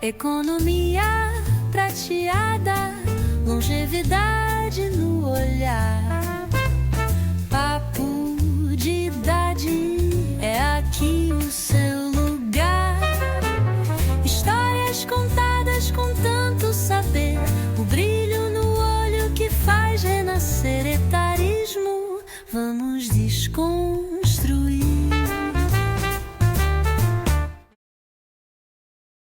Economia prateada, longevidade no olhar. Papo de idade, é aqui o seu lugar. Histórias contadas com tanto saber, o brilho no olho que faz renascer etarismo. Vamos desconstruir.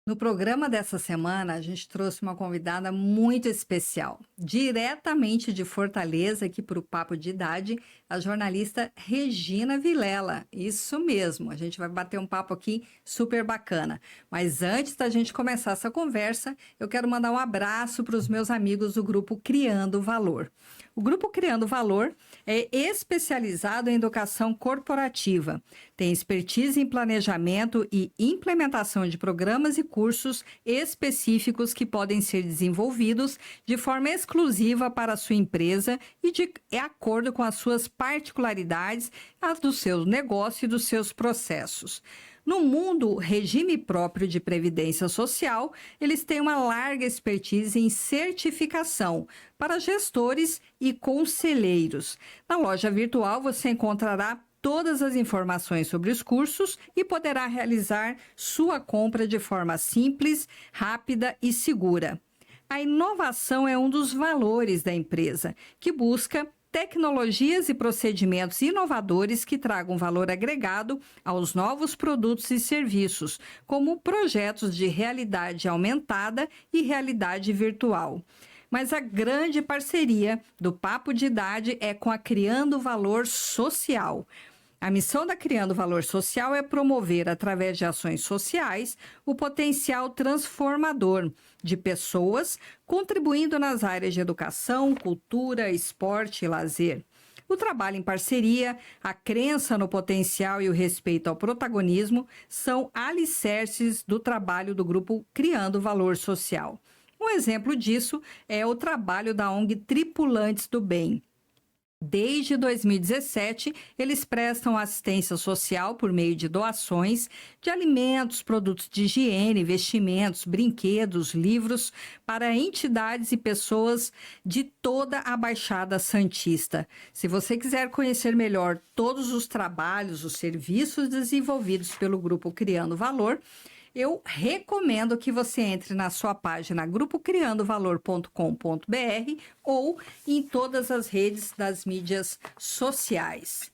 No programa dessa semana, a gente trouxe uma convidada muito especial, diretamente de Fortaleza, aqui para o Papo de Idade, a jornalista Regina Vilela. Isso mesmo, a gente vai bater um papo aqui super bacana. Mas antes da gente começar essa conversa, eu quero mandar um abraço para os meus amigos do grupo Criando Valor. O grupo Criando Valor é especializado em educação corporativa, tem expertise em planejamento e implementação de programas e cursos específicos que podem ser desenvolvidos de forma exclusiva para a sua empresa e de acordo com as suas particularidades, as do seu negócio e dos seus processos. No mundo regime próprio de previdência social, eles têm uma larga expertise em certificação para gestores e conselheiros. Na loja virtual você encontrará todas as informações sobre os cursos e poderá realizar sua compra de forma simples, rápida e segura. A inovação é um dos valores da empresa, que busca tecnologias e procedimentos inovadores que tragam valor agregado aos novos produtos e serviços, como projetos de realidade aumentada e realidade virtual. Mas a grande parceria do Papo de Idade é com a Criando Valor Social. A missão da Criando Valor Social é promover, através de ações sociais, o potencial transformador de pessoas, contribuindo nas áreas de educação, cultura, esporte e lazer. O trabalho em parceria, a crença no potencial e o respeito ao protagonismo são alicerces do trabalho do grupo Criando Valor Social. Um exemplo disso é o trabalho da ONG Tripulantes do Bem. Desde 2017, eles prestam assistência social por meio de doações de alimentos, produtos de higiene, vestimentos, brinquedos, livros para entidades e pessoas de toda a Baixada Santista. Se você quiser conhecer melhor todos os trabalhos, os serviços desenvolvidos pelo Grupo Criando Valor, eu recomendo que você entre na sua página grupocriandovalor.com.br ou em todas as redes das mídias sociais.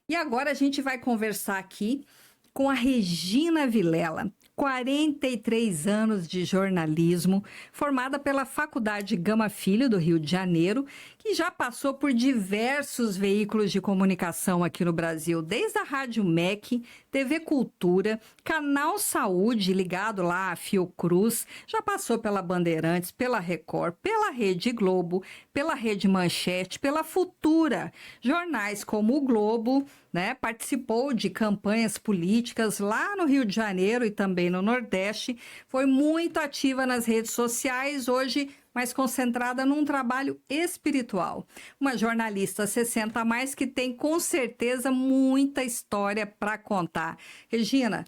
E agora a gente vai conversar aqui com a Regina Vilela, 43 anos de jornalismo, formada pela Faculdade Gama Filho do Rio de Janeiro, que já passou por diversos veículos de comunicação aqui no Brasil, desde a Rádio MEC, TV Cultura, Canal Saúde, ligado lá à Fiocruz, já passou pela Bandeirantes, pela Record, pela Rede Globo, pela Rede Manchete, pela Futura, jornais como o Globo, né? Participou de campanhas políticas lá no Rio de Janeiro e também no Nordeste, foi muito ativa nas redes sociais, hoje mais concentrada num trabalho espiritual. Uma jornalista 60 a mais que tem com certeza muita história para contar. Regina,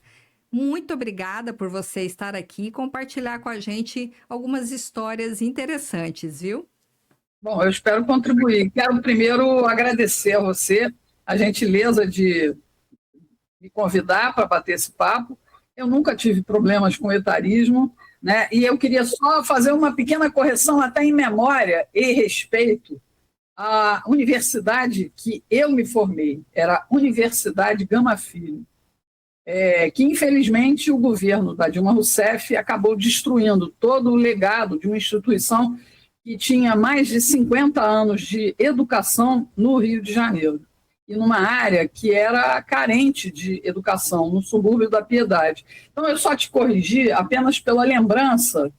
muito obrigada por você estar aqui e compartilhar com a gente algumas histórias interessantes, viu? Bom, eu espero contribuir. Quero primeiro agradecer a você a gentileza de me convidar para bater esse papo. Eu nunca tive problemas com etarismo, né? E eu queria só fazer uma pequena correção, até em memória e respeito à universidade que eu me formei, era a Universidade Gama Filho, que infelizmente o governo da Dilma Rousseff acabou destruindo todo o legado de uma instituição que tinha mais de 50 anos de educação no Rio de Janeiro, e numa área que era carente de educação, no subúrbio da Piedade. Então, eu só te corrigi apenas pela lembrança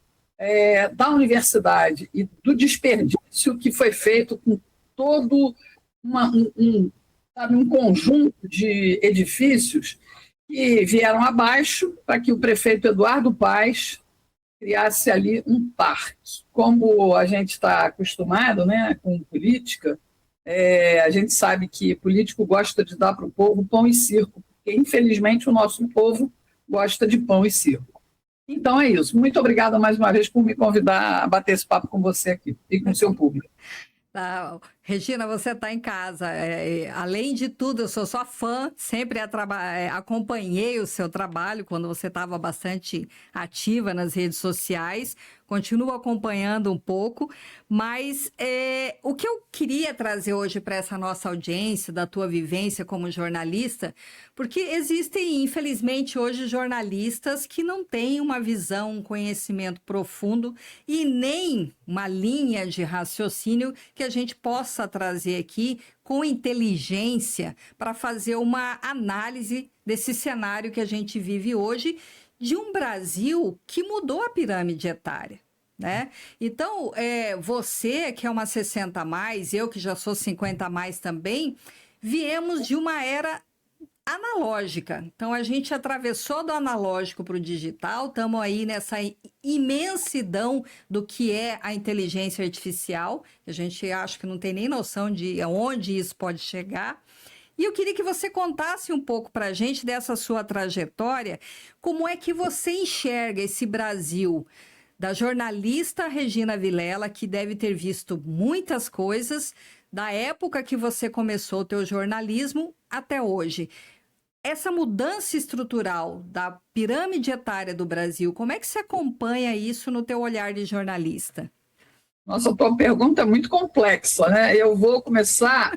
da universidade e do desperdício que foi feito com todo um conjunto de edifícios que vieram abaixo para que o prefeito Eduardo Paes criasse ali um parque. Como a gente está acostumado, né, com política, a gente sabe que político gosta de dar para o povo pão e circo, porque, infelizmente, o nosso povo gosta de pão e circo. Então é isso. Muito obrigada mais uma vez por me convidar a bater esse papo com você aqui e com o seu público. Tá. Regina, você está em casa. Além de tudo, eu sou sua fã, sempre acompanhei o seu trabalho quando você estava bastante ativa nas redes sociais, continuo acompanhando um pouco, mas o que eu queria trazer hoje para essa nossa audiência, da tua vivência como jornalista, porque existem, infelizmente, hoje jornalistas que não têm uma visão, um conhecimento profundo e nem uma linha de raciocínio que a gente possa trazer aqui com inteligência para fazer uma análise desse cenário que a gente vive hoje de um Brasil que mudou a pirâmide etária, né? Então, você que é uma 60 a mais, eu que já sou 50 a mais também, viemos de uma era analógica. Então, a gente atravessou do analógico para o digital, estamos aí nessa imensidão do que é a inteligência artificial, que a gente acha que não tem nem noção de onde isso pode chegar. E eu queria que você contasse um pouco para a gente dessa sua trajetória, como é que você enxerga esse Brasil da jornalista Regina Vilela, que deve ter visto muitas coisas da época que você começou o teu jornalismo até hoje. Essa mudança estrutural da pirâmide etária do Brasil, como é que você acompanha isso no teu olhar de jornalista? Nossa, a tua pergunta é muito complexa, né? Eu vou começar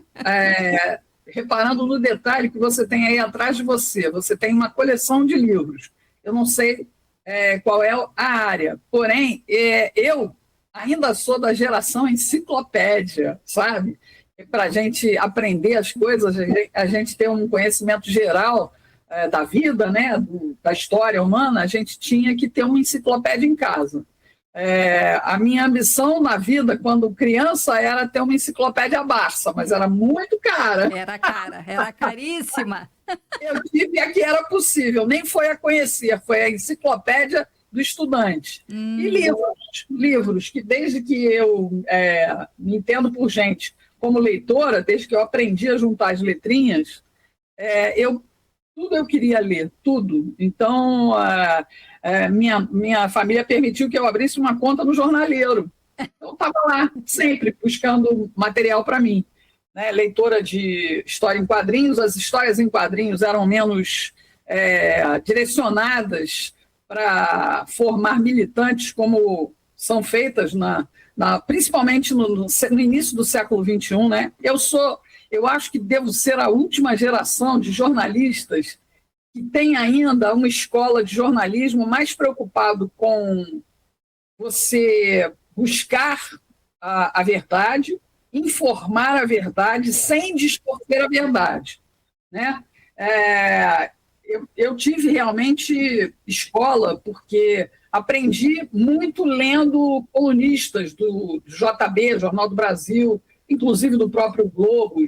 reparando no detalhe que você tem aí atrás de você. Você tem uma coleção de livros. Eu não sei qual é a área, porém, eu ainda sou da geração enciclopédia, sabe? Para a gente aprender as coisas, a gente ter um conhecimento geral da vida, né? Da história humana, a gente tinha que ter uma enciclopédia em casa. A minha ambição na vida, quando criança, era ter uma enciclopédia Barça, mas era muito cara. Era caríssima. Eu tive a que era possível, nem foi a conhecer, foi a enciclopédia do estudante. E livros que desde que eu me entendo por gente como leitora, desde que eu aprendi a juntar as letrinhas, tudo eu queria ler, tudo. Então, minha família permitiu que eu abrisse uma conta no Jornaleiro. Eu estava lá, sempre, buscando material para mim. Né? Leitora de história em quadrinhos, as histórias em quadrinhos eram menos direcionadas para formar militantes como são feitas principalmente no início do século XXI. Né? Eu acho que devo ser a última geração de jornalistas que tem ainda uma escola de jornalismo mais preocupado com você buscar a verdade, informar a verdade sem distorcer a verdade. Né? Eu tive realmente escola porque aprendi muito lendo colunistas do JB, Jornal do Brasil, inclusive do próprio Globo.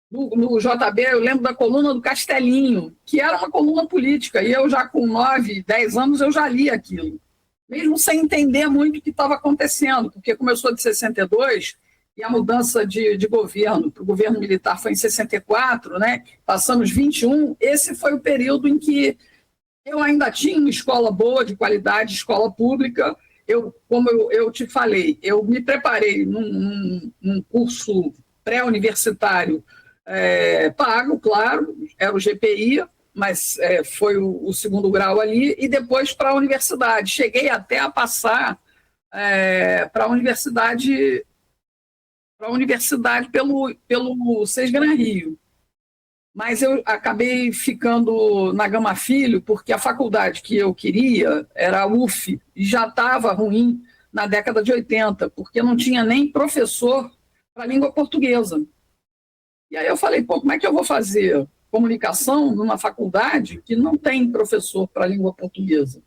No JB, eu lembro da coluna do Castelinho, que era uma coluna política, e eu já com 9, 10 anos eu já li aquilo, mesmo sem entender muito o que estava acontecendo, porque começou de 62, e a mudança de governo para o governo militar foi em 64, né? Passamos 21, esse foi o período em que eu ainda tinha uma escola boa, de qualidade, escola pública. Como eu te falei, eu me preparei num curso pré-universitário pago, claro, era o GPI, mas foi o segundo grau ali, e depois para a universidade. Cheguei até a passar para a universidade pelo Sesgran Rio. Mas eu acabei ficando na Gama Filho, porque a faculdade que eu queria era a UF, e já estava ruim na década de 80, porque não tinha nem professor para língua portuguesa. E aí eu falei, como é que eu vou fazer comunicação numa faculdade que não tem professor para língua portuguesa?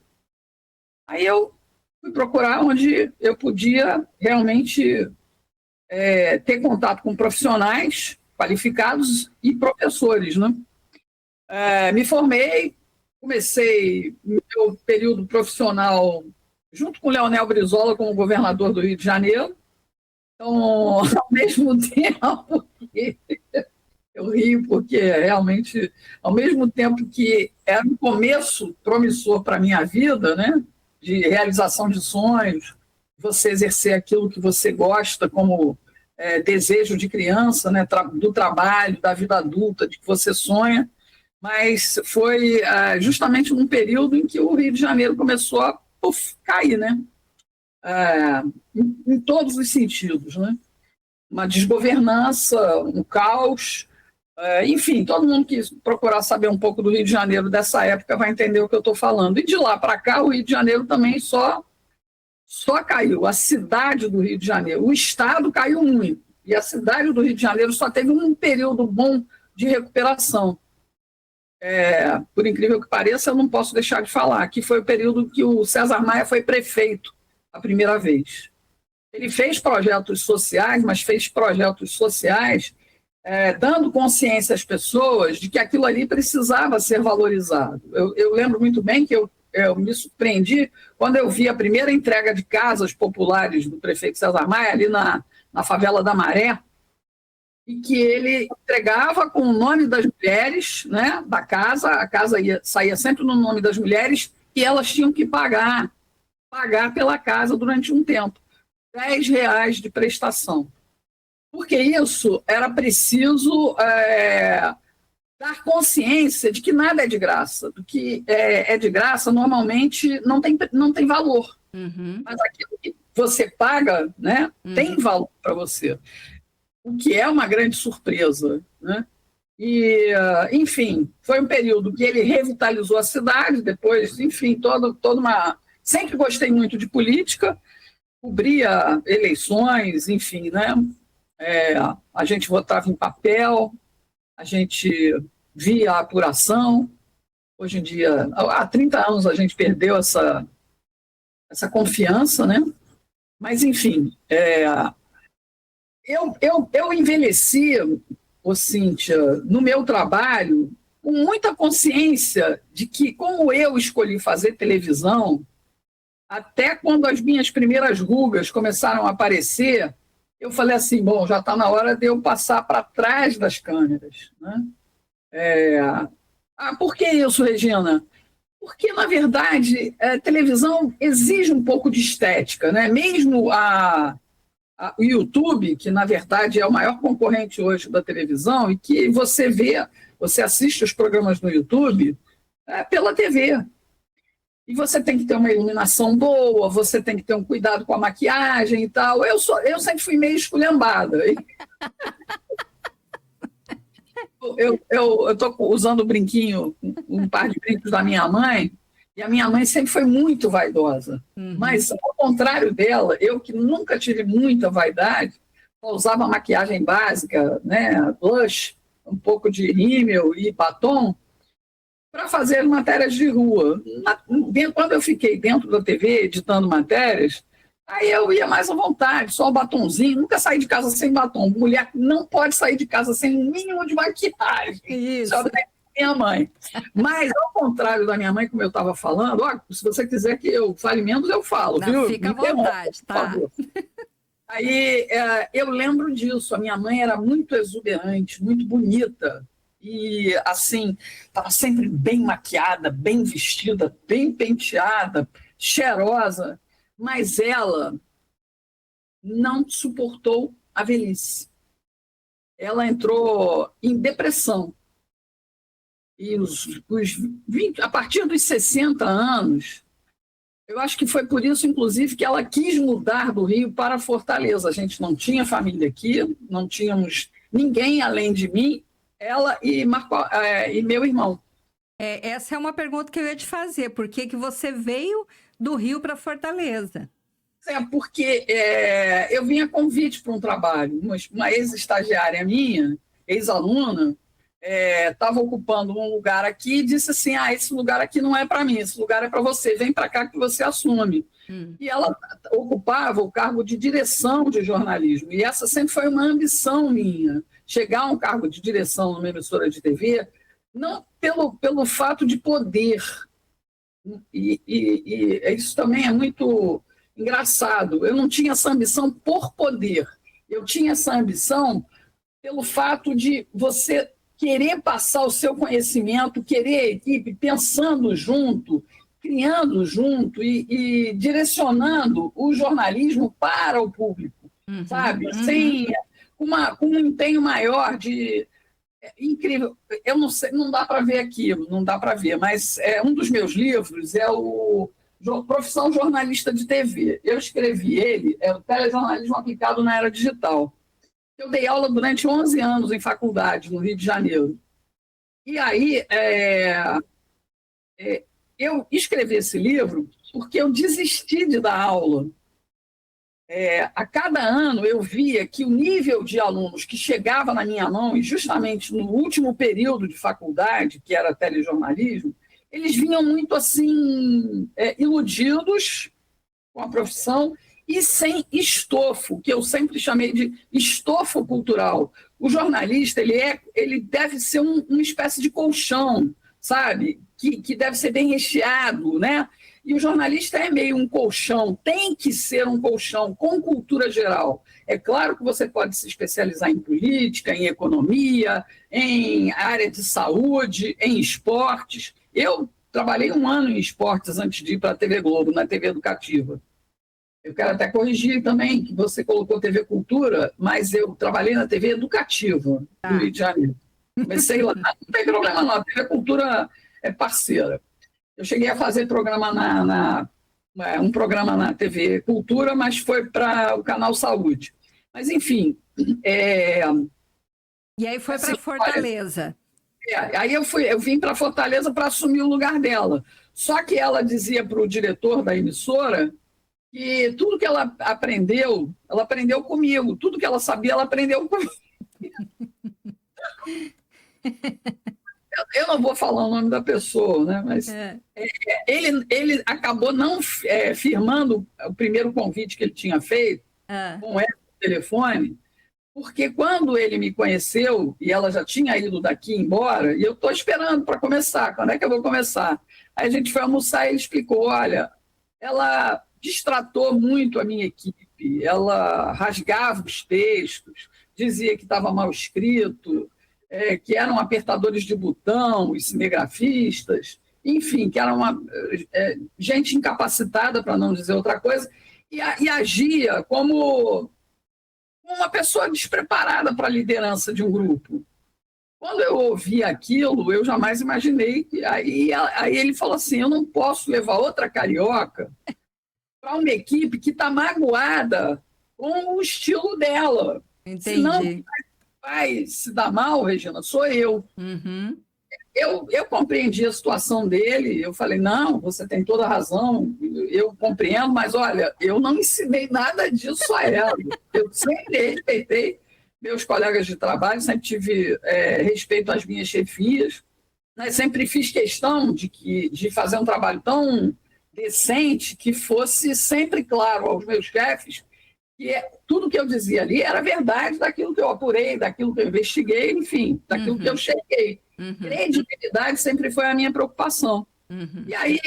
Aí eu fui procurar onde eu podia realmente ter contato com profissionais qualificados e professores. Né? Me formei, comecei meu período profissional junto com o Leonel Brizola como governador do Rio de Janeiro. Então, ao mesmo tempo que Eu rio porque realmente, ao mesmo tempo que era um começo promissor para a minha vida, né, de realização de sonhos, você exercer aquilo que você gosta como desejo de criança, né, do trabalho, da vida adulta, de que você sonha, mas foi justamente num período em que o Rio de Janeiro começou a cair, né, em todos os sentidos, né? Uma desgovernança, um caos. Enfim, todo mundo que procurar saber um pouco do Rio de Janeiro dessa época vai entender o que eu estou falando. E de lá para cá, o Rio de Janeiro também só caiu. A cidade do Rio de Janeiro, o estado caiu muito. E a cidade do Rio de Janeiro só teve um período bom de recuperação. Por incrível que pareça, eu não posso deixar de falar, que foi o período que o César Maia foi prefeito a primeira vez. Ele fez projetos sociais, mas fez projetos sociais dando consciência às pessoas de que aquilo ali precisava ser valorizado. Eu lembro muito bem que eu me surpreendi quando eu vi a primeira entrega de casas populares do prefeito César Maia, ali na favela da Maré, e que ele entregava com o nome das mulheres, né, da casa, a casa saía sempre no nome das mulheres, e elas tinham que pagar pela casa durante um tempo. R$10 de prestação. Porque isso era preciso dar consciência de que nada é de graça. Do que é de graça, normalmente, não tem valor. Uhum. Mas aquilo que você paga, né, tem valor para você. O que é uma grande surpresa, né? E, enfim, foi um período que ele revitalizou a cidade, depois, enfim, toda uma... Sempre gostei muito de política, cobria eleições, enfim, né? A gente votava em papel, a gente via a apuração. Hoje em dia, há 30 anos a gente perdeu essa confiança, né? Mas, enfim, eu envelheci, Cíntia, no meu trabalho, com muita consciência de que, como eu escolhi fazer televisão, até quando as minhas primeiras rugas começaram a aparecer, eu falei assim, bom, já está na hora de eu passar para trás das câmeras, né? Por que isso, Regina? Porque, na verdade, a televisão exige um pouco de estética, né? Mesmo o YouTube, que, na verdade, é o maior concorrente hoje da televisão, e que você assiste os programas no YouTube pela TV. E você tem que ter uma iluminação boa, você tem que ter um cuidado com a maquiagem e tal. Eu sempre fui meio esculhambada. Eu estou usando o brinquinho, um par de brincos da minha mãe, e a minha mãe sempre foi muito vaidosa. Mas, ao contrário dela, eu que nunca tive muita vaidade, só usava maquiagem básica, né, blush, um pouco de rímel e batom, para fazer matérias de rua. Quando eu fiquei dentro da TV editando matérias, aí eu ia mais à vontade, só o batonzinho, nunca saí de casa sem batom. Mulher não pode sair de casa sem um mínimo de maquiagem. Isso. Só minha mãe. Mas, ao contrário da minha mãe, como eu estava falando, se você quiser que eu fale menos, eu falo. Não, viu? fica à vontade, tá? Aí eu lembro disso, a minha mãe era muito exuberante, muito bonita, e assim, estava sempre bem maquiada, bem vestida, bem penteada, cheirosa, mas ela não suportou a velhice. Ela entrou em depressão. E a partir dos 60 anos, eu acho que foi por isso, inclusive, que ela quis mudar do Rio para Fortaleza. A gente não tinha família aqui, não tínhamos ninguém além de mim, ela e meu irmão. Essa é uma pergunta que eu ia te fazer. Por que você veio do Rio para Fortaleza? Porque eu vim a convite para um trabalho. Uma ex-estagiária minha, ex-aluna, estava ocupando um lugar aqui e disse assim, esse lugar aqui não é para mim, esse lugar é para você, vem para cá que você assume. E ela ocupava o cargo de direção de jornalismo, e essa sempre foi uma ambição minha, chegar a um cargo de direção numa emissora de TV, não pelo fato de poder, e isso também é muito engraçado, eu não tinha essa ambição por poder, eu tinha essa ambição pelo fato de você querer passar o seu conhecimento, querer a equipe, pensando junto, criando junto e direcionando o jornalismo para o público, sabe? Sem com um empenho maior de... incrível. Eu não sei, não dá para ver aquilo, não dá para ver, mas um dos meus livros é o Profissão Jornalista de TV. Eu escrevi ele, é o Telejornalismo Aplicado na Era Digital. Eu dei aula durante 11 anos em faculdade, no Rio de Janeiro. E aí, eu escrevi esse livro porque eu desisti de dar aula. A cada ano eu via que o nível de alunos que chegava na minha mão, e justamente no último período de faculdade, que era telejornalismo, eles vinham muito assim, iludidos com a profissão e sem estofo, que eu sempre chamei de estofo cultural. O jornalista ele deve ser uma espécie de colchão, sabe? Que deve ser bem recheado, né? E o jornalista é meio um colchão, tem que ser um colchão com cultura geral. É claro que você pode se especializar em política, em economia, em área de saúde, em esportes. Eu trabalhei 1 ano em esportes antes de ir para a TV Globo, na TV Educativa. Eu quero até corrigir também que você colocou TV Cultura, mas eu trabalhei na TV Educativa do Rio de Janeiro. Comecei lá, não tem problema não, a TV Cultura é parceira. Eu cheguei a fazer programa um programa na TV Cultura, mas foi para o Canal Saúde. Mas, enfim... E aí foi para Fortaleza. Aí eu vim para Fortaleza para assumir o lugar dela. Só que ela dizia para o diretor da emissora que tudo que ela aprendeu comigo. Tudo que ela sabia, ela aprendeu comigo. Eu não vou falar o nome da pessoa, né? Mas ele acabou não firmando o primeiro convite que ele tinha feito com ela no telefone, porque quando ele me conheceu, e ela já tinha ido daqui embora, e eu estou esperando para começar, quando é que eu vou começar? Aí a gente foi almoçar e ele explicou, olha, ela distratou muito a minha equipe, ela rasgava os textos, dizia que estava mal escrito, que eram apertadores de botão, os cinegrafistas, enfim, que eram gente incapacitada, para não dizer outra coisa, e agia como uma pessoa despreparada para a liderança de um grupo. Quando eu ouvi aquilo, eu jamais imaginei. Aí ele falou assim, eu não posso levar outra carioca para uma equipe que está magoada com o estilo dela. Entendi. Senão, vai se dar mal, Regina, sou eu. Eu compreendi a situação dele, eu falei, não, você tem toda a razão, eu compreendo, mas olha, eu não ensinei nada disso a ela. Eu sempre respeitei meus colegas de trabalho, sempre tive respeito às minhas chefias, né? Sempre fiz questão de fazer um trabalho tão decente que fosse sempre claro aos meus chefes que tudo que eu dizia ali era verdade daquilo que eu apurei, daquilo que eu investiguei, enfim, daquilo que eu chequei. Credibilidade sempre foi a minha preocupação. E aí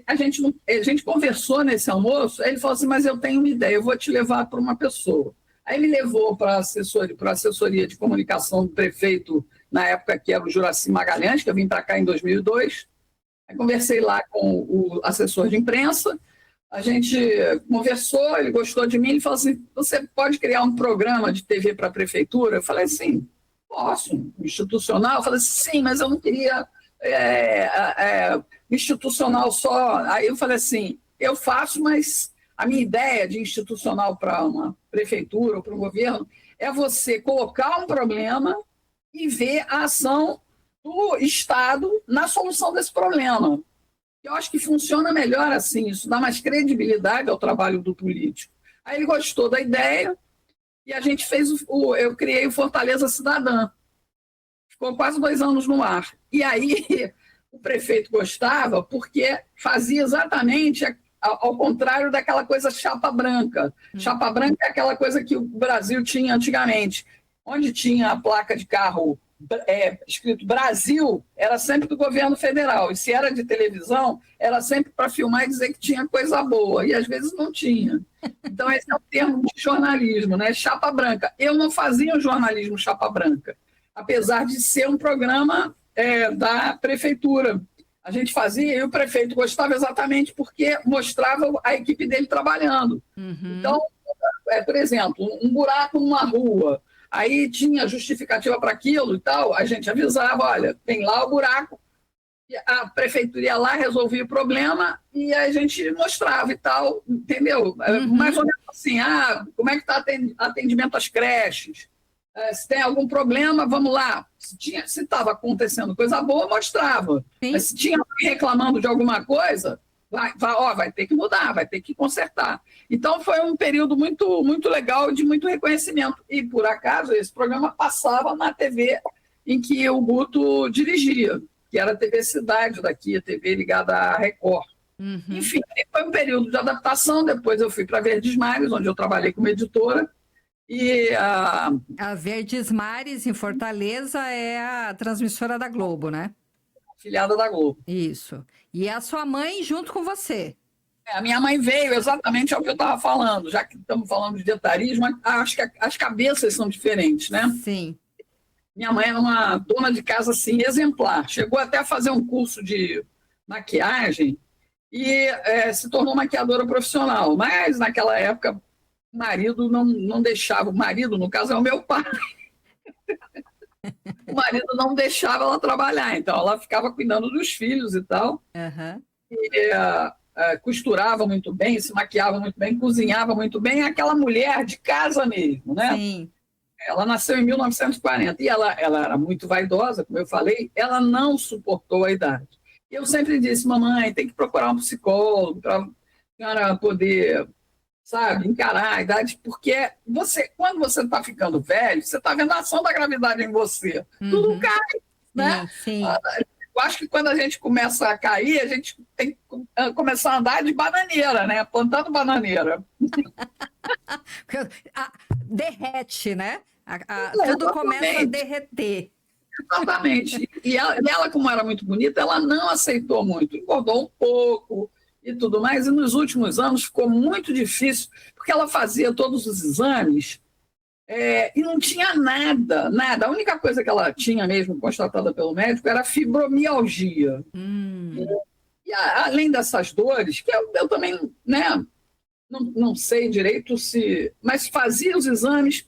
a gente conversou nesse almoço, aí ele falou assim, mas eu tenho uma ideia, eu vou te levar para uma pessoa. Aí me levou para a assessoria de comunicação do prefeito, na época que era o Juraci Magalhães, que eu vim para cá em 2002. Aí conversei lá com o assessor de imprensa, a gente conversou, ele gostou de mim, ele falou assim, você pode criar um programa de TV para a prefeitura? Eu falei assim, posso, institucional? Eu falei assim, sim, mas eu não queria institucional só. Aí eu falei assim, eu faço, mas a minha ideia de institucional para uma prefeitura ou para um governo é você colocar um problema e ver a ação do Estado na solução desse problema. Eu acho que funciona melhor assim, isso dá mais credibilidade ao trabalho do político. Aí ele gostou da ideia e a gente fez eu criei o Fortaleza Cidadã. Ficou quase 2 anos no ar. E aí o prefeito gostava porque fazia exatamente ao contrário daquela coisa chapa branca. Chapa branca é aquela coisa que o Brasil tinha antigamente, onde tinha a placa de carro escrito Brasil, era sempre do governo federal, e se era de televisão, era sempre para filmar e dizer que tinha coisa boa, e às vezes não tinha. Então, esse é o termo de jornalismo, né? Chapa branca. Eu não fazia o jornalismo chapa branca, apesar de ser um programa da prefeitura. A gente fazia e o prefeito gostava exatamente porque mostrava a equipe dele trabalhando. Uhum. Então, por exemplo, um buraco numa rua, aí tinha justificativa para aquilo e tal, a gente avisava, olha, tem lá o buraco, a prefeitura ia lá, resolvia o problema e a gente mostrava e tal, entendeu? Mais ou menos assim, como é que está atendimento às creches? Se tem algum problema, vamos lá. Se estava acontecendo coisa boa, mostrava. Mas se tinha alguém reclamando de alguma coisa, vai ter que mudar, vai ter que consertar. Então, foi um período muito, muito legal, de muito reconhecimento. E, por acaso, esse programa passava na TV em que o Guto dirigia, que era a TV Cidade daqui, a TV ligada à Record. Enfim, foi um período de adaptação. Depois eu fui para Verdes Mares, onde eu trabalhei como editora. E a Verdes Mares, em Fortaleza, é a transmissora da Globo, né? Afiliada da Globo. Isso. E a sua mãe junto com você. A minha mãe veio exatamente ao que eu estava falando, já que estamos falando de etarismo, acho que as cabeças são diferentes, né? Sim. Minha mãe é uma dona de casa, assim, exemplar. Chegou até a fazer um curso de maquiagem e se tornou maquiadora profissional. Mas, naquela época, o marido não deixava. O marido, no caso, é o meu pai. O marido não deixava ela trabalhar. Então, ela ficava cuidando dos filhos e tal. E costurava muito bem, se maquiava muito bem, cozinhava muito bem. É aquela mulher de casa mesmo, né? Sim. Ela nasceu em 1940 e ela era muito vaidosa, como eu falei, ela não suportou a idade. Eu sempre disse, mamãe, tem que procurar um psicólogo para a senhora poder, sabe, encarar a idade, porque quando você está ficando velho, você está vendo a ação da gravidade em você. Tudo cai, né? Sim. Eu acho que quando a gente começa a cair, a gente tem que começar a andar de bananeira, né? Plantando bananeira. Derrete, né? Tudo começa a derreter. Exatamente. E ela, como era muito bonita, ela não aceitou muito, engordou um pouco e tudo mais. E nos últimos anos ficou muito difícil, porque ela fazia todos os exames e não tinha nada. A única coisa que ela tinha mesmo, constatada pelo médico, era fibromialgia. E além dessas dores, que eu também, né, não sei direito mas fazia os exames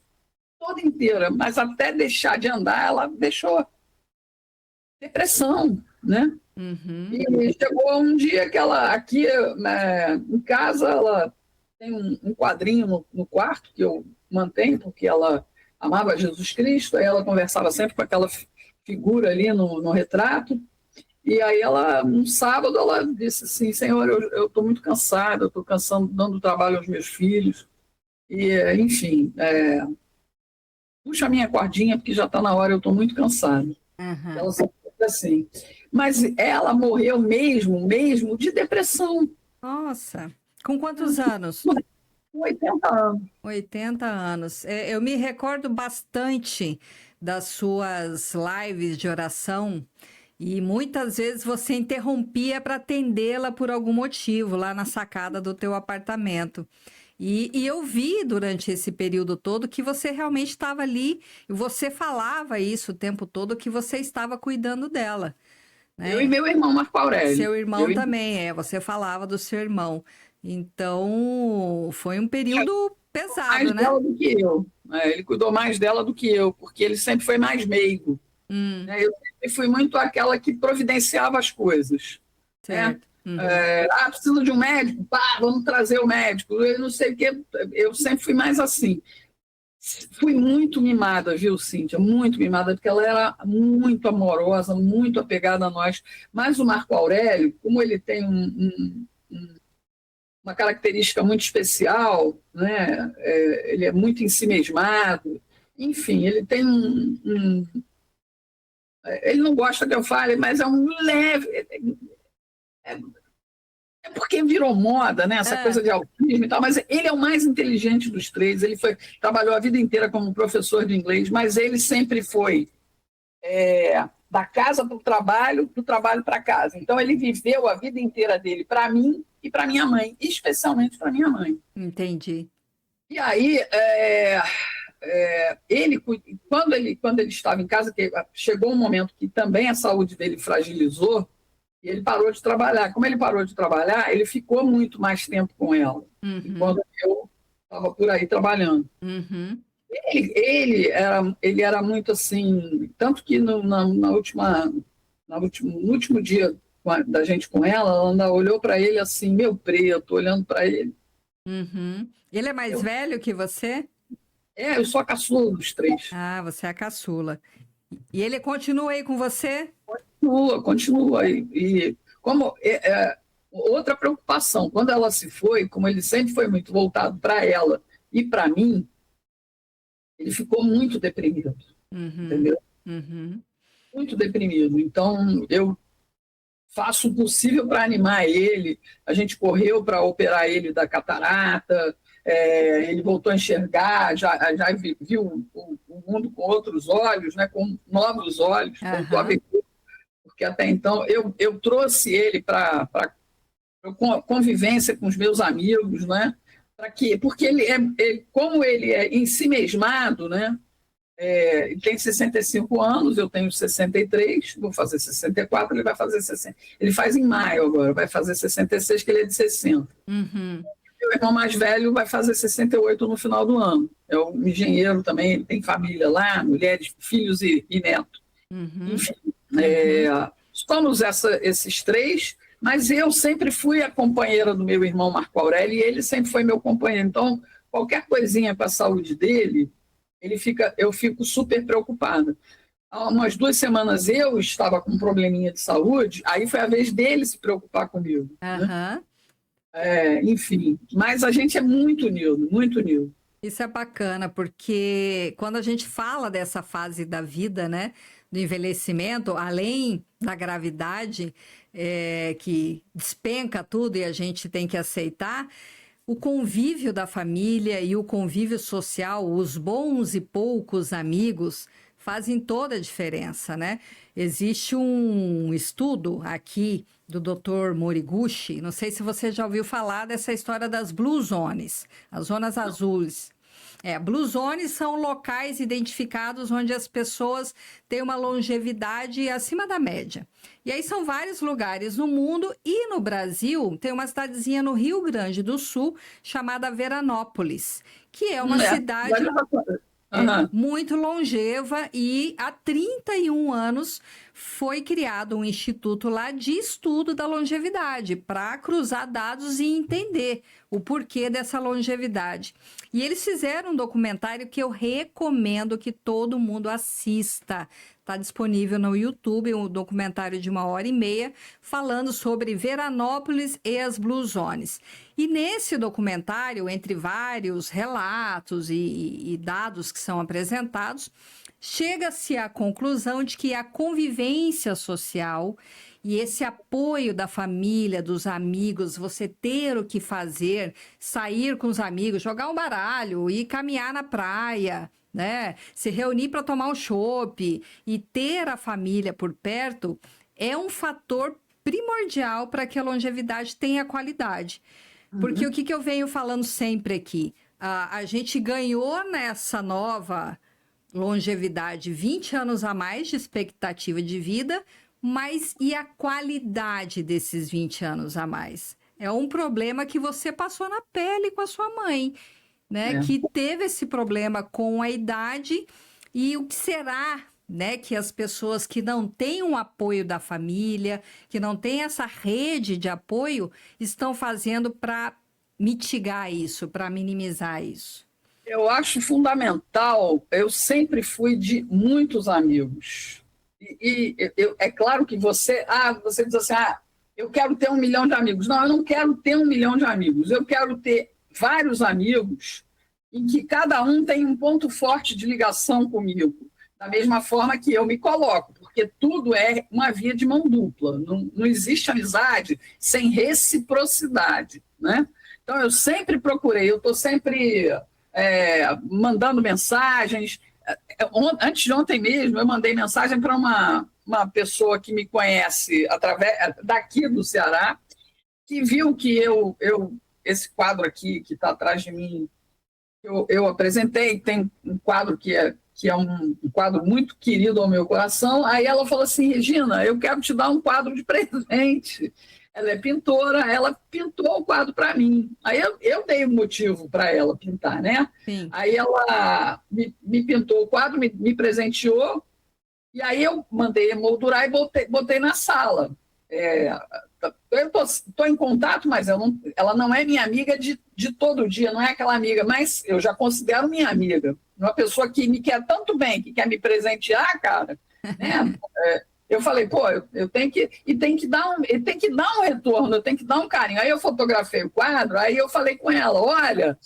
toda inteira, mas até deixar de andar, ela deixou depressão, né? E chegou um dia que ela, aqui em casa, ela tem um quadrinho no quarto que eu mantenho, porque ela amava Jesus Cristo, aí ela conversava sempre com aquela figura ali no retrato, e aí um sábado, ela disse assim, Senhor, eu estou muito cansada, eu estou dando trabalho aos meus filhos, e enfim, puxa a minha cordinha, porque já está na hora, eu estou muito cansada. Ela sempre assim. Mas ela morreu mesmo de depressão. Nossa, com quantos anos? 80 anos. 80 anos. Eu me recordo bastante das suas lives de oração e muitas vezes você interrompia para atendê-la por algum motivo lá na sacada do teu apartamento. E eu vi durante esse período todo que você realmente estava ali, e você falava isso o tempo todo, que você estava cuidando dela. Né? Eu e meu irmão, Marco Aurélio. Seu irmão também, você falava do seu irmão. Então, foi um período pesado, mais né? Dela do que eu. Ele cuidou mais dela do que eu, porque ele sempre foi mais meigo. Eu sempre fui muito aquela que providenciava as coisas. Certo. Precisa de um médico? Vamos trazer o médico. Eu não sei o que. Eu sempre fui mais assim. Fui muito mimada, viu, Cíntia? Muito mimada, porque ela era muito amorosa, muito apegada a nós. Mas o Marco Aurélio, como ele tem uma característica muito especial, né? Ele é muito ensimesmado. Enfim, ele tem ele não gosta que eu fale, mas é um leve... É porque virou moda, né? Essa coisa de autismo e tal, mas ele é o mais inteligente dos três. Ele trabalhou a vida inteira como professor de inglês, mas ele sempre foi da casa para o trabalho, do trabalho para casa. Então, ele viveu a vida inteira dele para mim e para minha mãe, especialmente para minha mãe. Entendi. E aí, quando ele estava em casa, que chegou um momento que também a saúde dele fragilizou, e ele parou de trabalhar. Como ele parou de trabalhar, ele ficou muito mais tempo com ela, enquanto eu estava por aí trabalhando. Ele era muito assim, tanto que no último dia da gente com ela ainda olhou para ele assim, meu preto, olhando para ele. Ele é mais velho que você? Eu sou a caçula dos três. Ah, você é a caçula. E ele continua aí com você? Continua. E como outra preocupação, quando ela se foi, como ele sempre foi muito voltado para ela e para mim, ele ficou muito deprimido, entendeu? Muito deprimido. Então, eu faço o possível para animar ele. A gente correu para operar ele da catarata, ele voltou a enxergar, já viu o mundo com outros olhos, né, com novos olhos, voltou a ver, porque até então eu trouxe ele para convivência com os meus amigos, né? Para quê? Porque como ele é ensimesmado, né? Ele tem 65 anos, eu tenho 63, vou fazer 64, ele vai fazer 60. Ele faz em maio agora, vai fazer 66, que ele é de 60. Meu irmão mais velho vai fazer 68 no final do ano. É um engenheiro também, ele tem família lá, mulheres, filhos e netos. Enfim, somos esses três, mas eu sempre fui a companheira do meu irmão Marco Aurélio e ele sempre foi meu companheiro. Então, qualquer coisinha para a saúde dele, eu fico super preocupada. Há umas 2 semanas eu estava com um probleminha de saúde, aí foi a vez dele se preocupar comigo. Né? Enfim, mas a gente é muito unido, muito unido. Isso é bacana, porque quando a gente fala dessa fase da vida, né, do envelhecimento, além da gravidade, que despenca tudo e a gente tem que aceitar, o convívio da família e o convívio social, os bons e poucos amigos, fazem toda a diferença, né? Existe um estudo aqui do Dr. Moriguchi, não sei se você já ouviu falar dessa história das Blue Zones, as zonas azuis. Blue Zones são locais identificados onde as pessoas têm uma longevidade acima da média. E aí são vários lugares no mundo e no Brasil tem uma cidadezinha no Rio Grande do Sul chamada Veranópolis, que é uma cidade muito longeva e há 31 anos foi criado um instituto lá de estudo da longevidade para cruzar dados e entender o porquê dessa longevidade. E eles fizeram um documentário que eu recomendo que todo mundo assista. Está disponível no YouTube, um documentário de 1h30, falando sobre Veranópolis e as Blue Zones. E nesse documentário, entre vários relatos e dados que são apresentados, chega-se à conclusão de que a convivência social e esse apoio da família, dos amigos, você ter o que fazer, sair com os amigos, jogar um baralho, ir caminhar na praia, né? Se reunir para tomar um chopp e ter a família por perto é um fator primordial para que a longevidade tenha qualidade. Porque o que eu venho falando sempre aqui? A gente ganhou nessa nova longevidade 20 anos a mais de expectativa de vida, mas e a qualidade desses 20 anos a mais? É um problema que você passou na pele com a sua mãe, né? Que teve esse problema com a idade. E o que será, né, que as pessoas que não têm um apoio da família, que não têm essa rede de apoio, estão fazendo para mitigar isso, para minimizar isso? Eu acho fundamental. Eu sempre fui de muitos amigos. É claro que você diz assim, eu quero ter 1 milhão de amigos. Não, eu não quero ter 1 milhão de amigos. Eu quero ter vários amigos em que cada um tem um ponto forte de ligação comigo, da mesma forma que eu me coloco, porque tudo é uma via de mão dupla. Não existe amizade sem reciprocidade, né? Então, eu sempre procurei, eu estou sempre mandando mensagens. Antes de ontem mesmo, eu mandei mensagem para uma pessoa que me conhece através daqui do Ceará, que viu que esse quadro aqui, que está atrás de mim, eu apresentei, tem um quadro que é um quadro muito querido ao meu coração. Aí ela falou assim: Regina, eu quero te dar um quadro de presente. Ela é pintora, ela pintou o quadro para mim. Aí eu dei um motivo para ela pintar, né? Sim. Aí ela me pintou o quadro, me presenteou, e aí eu mandei emoldurar e botei na sala. Eu estou em contato, mas ela não é minha amiga de todo dia, não é aquela amiga, mas eu já considero minha amiga. Uma pessoa que me quer tanto bem, que quer me presentear, cara, né? Eu falei, pô, eu tenho que. E tem que dar um retorno, eu tenho que dar um carinho. Aí eu fotografei o quadro, aí eu falei com ela: olha,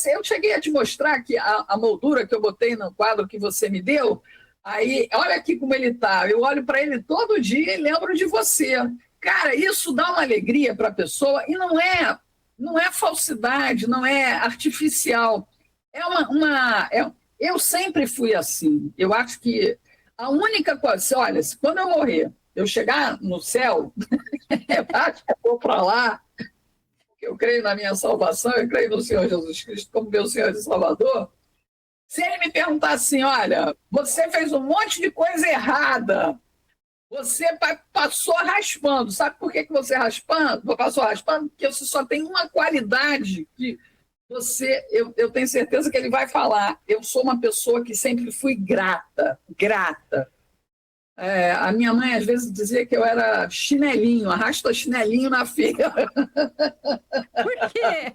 eu cheguei a te mostrar que a moldura que eu botei no quadro que você me deu. Aí, olha aqui como ele está. Eu olho para ele todo dia e lembro de você. Cara, isso dá uma alegria para a pessoa e não é falsidade, não é artificial. Eu sempre fui assim. Eu acho que a única coisa, olha, quando eu morrer, eu chegar no céu, eu acho que eu vou para lá, porque eu creio na minha salvação, eu creio no Senhor Jesus Cristo como meu Senhor e Salvador. Se ele me perguntar assim: olha, você fez um monte de coisa errada, você passou raspando. Sabe por que você passou raspando? Porque você só tem uma qualidade que eu tenho certeza que ele vai falar: eu sou uma pessoa que sempre fui grata. A minha mãe às vezes dizia que eu era chinelinho, arrasta chinelinho na feira. Por quê?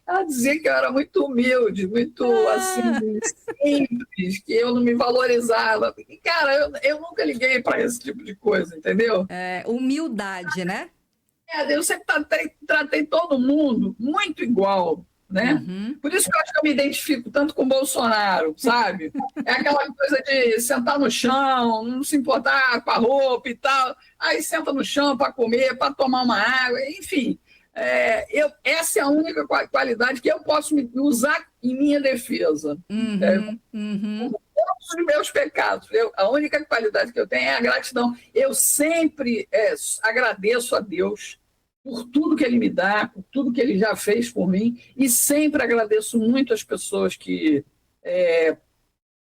Ela dizia que eu era muito humilde, muito assim, simples, que eu não me valorizava. E, cara, eu nunca liguei para esse tipo de coisa, entendeu? Humildade, né? Eu sempre tratei todo mundo muito igual, né? Uhum. Por isso que eu acho que eu me identifico tanto com o Bolsonaro, sabe? É aquela coisa de sentar no chão, não se importar com a roupa e tal. Aí senta no chão para comer, para tomar uma água, enfim. Essa é a única qualidade que eu posso usar em minha defesa. Todos os meus pecados. A única qualidade que eu tenho é a gratidão. Eu sempre agradeço a Deus por tudo que Ele me dá, por tudo que Ele já fez por mim, e sempre agradeço muito as pessoas que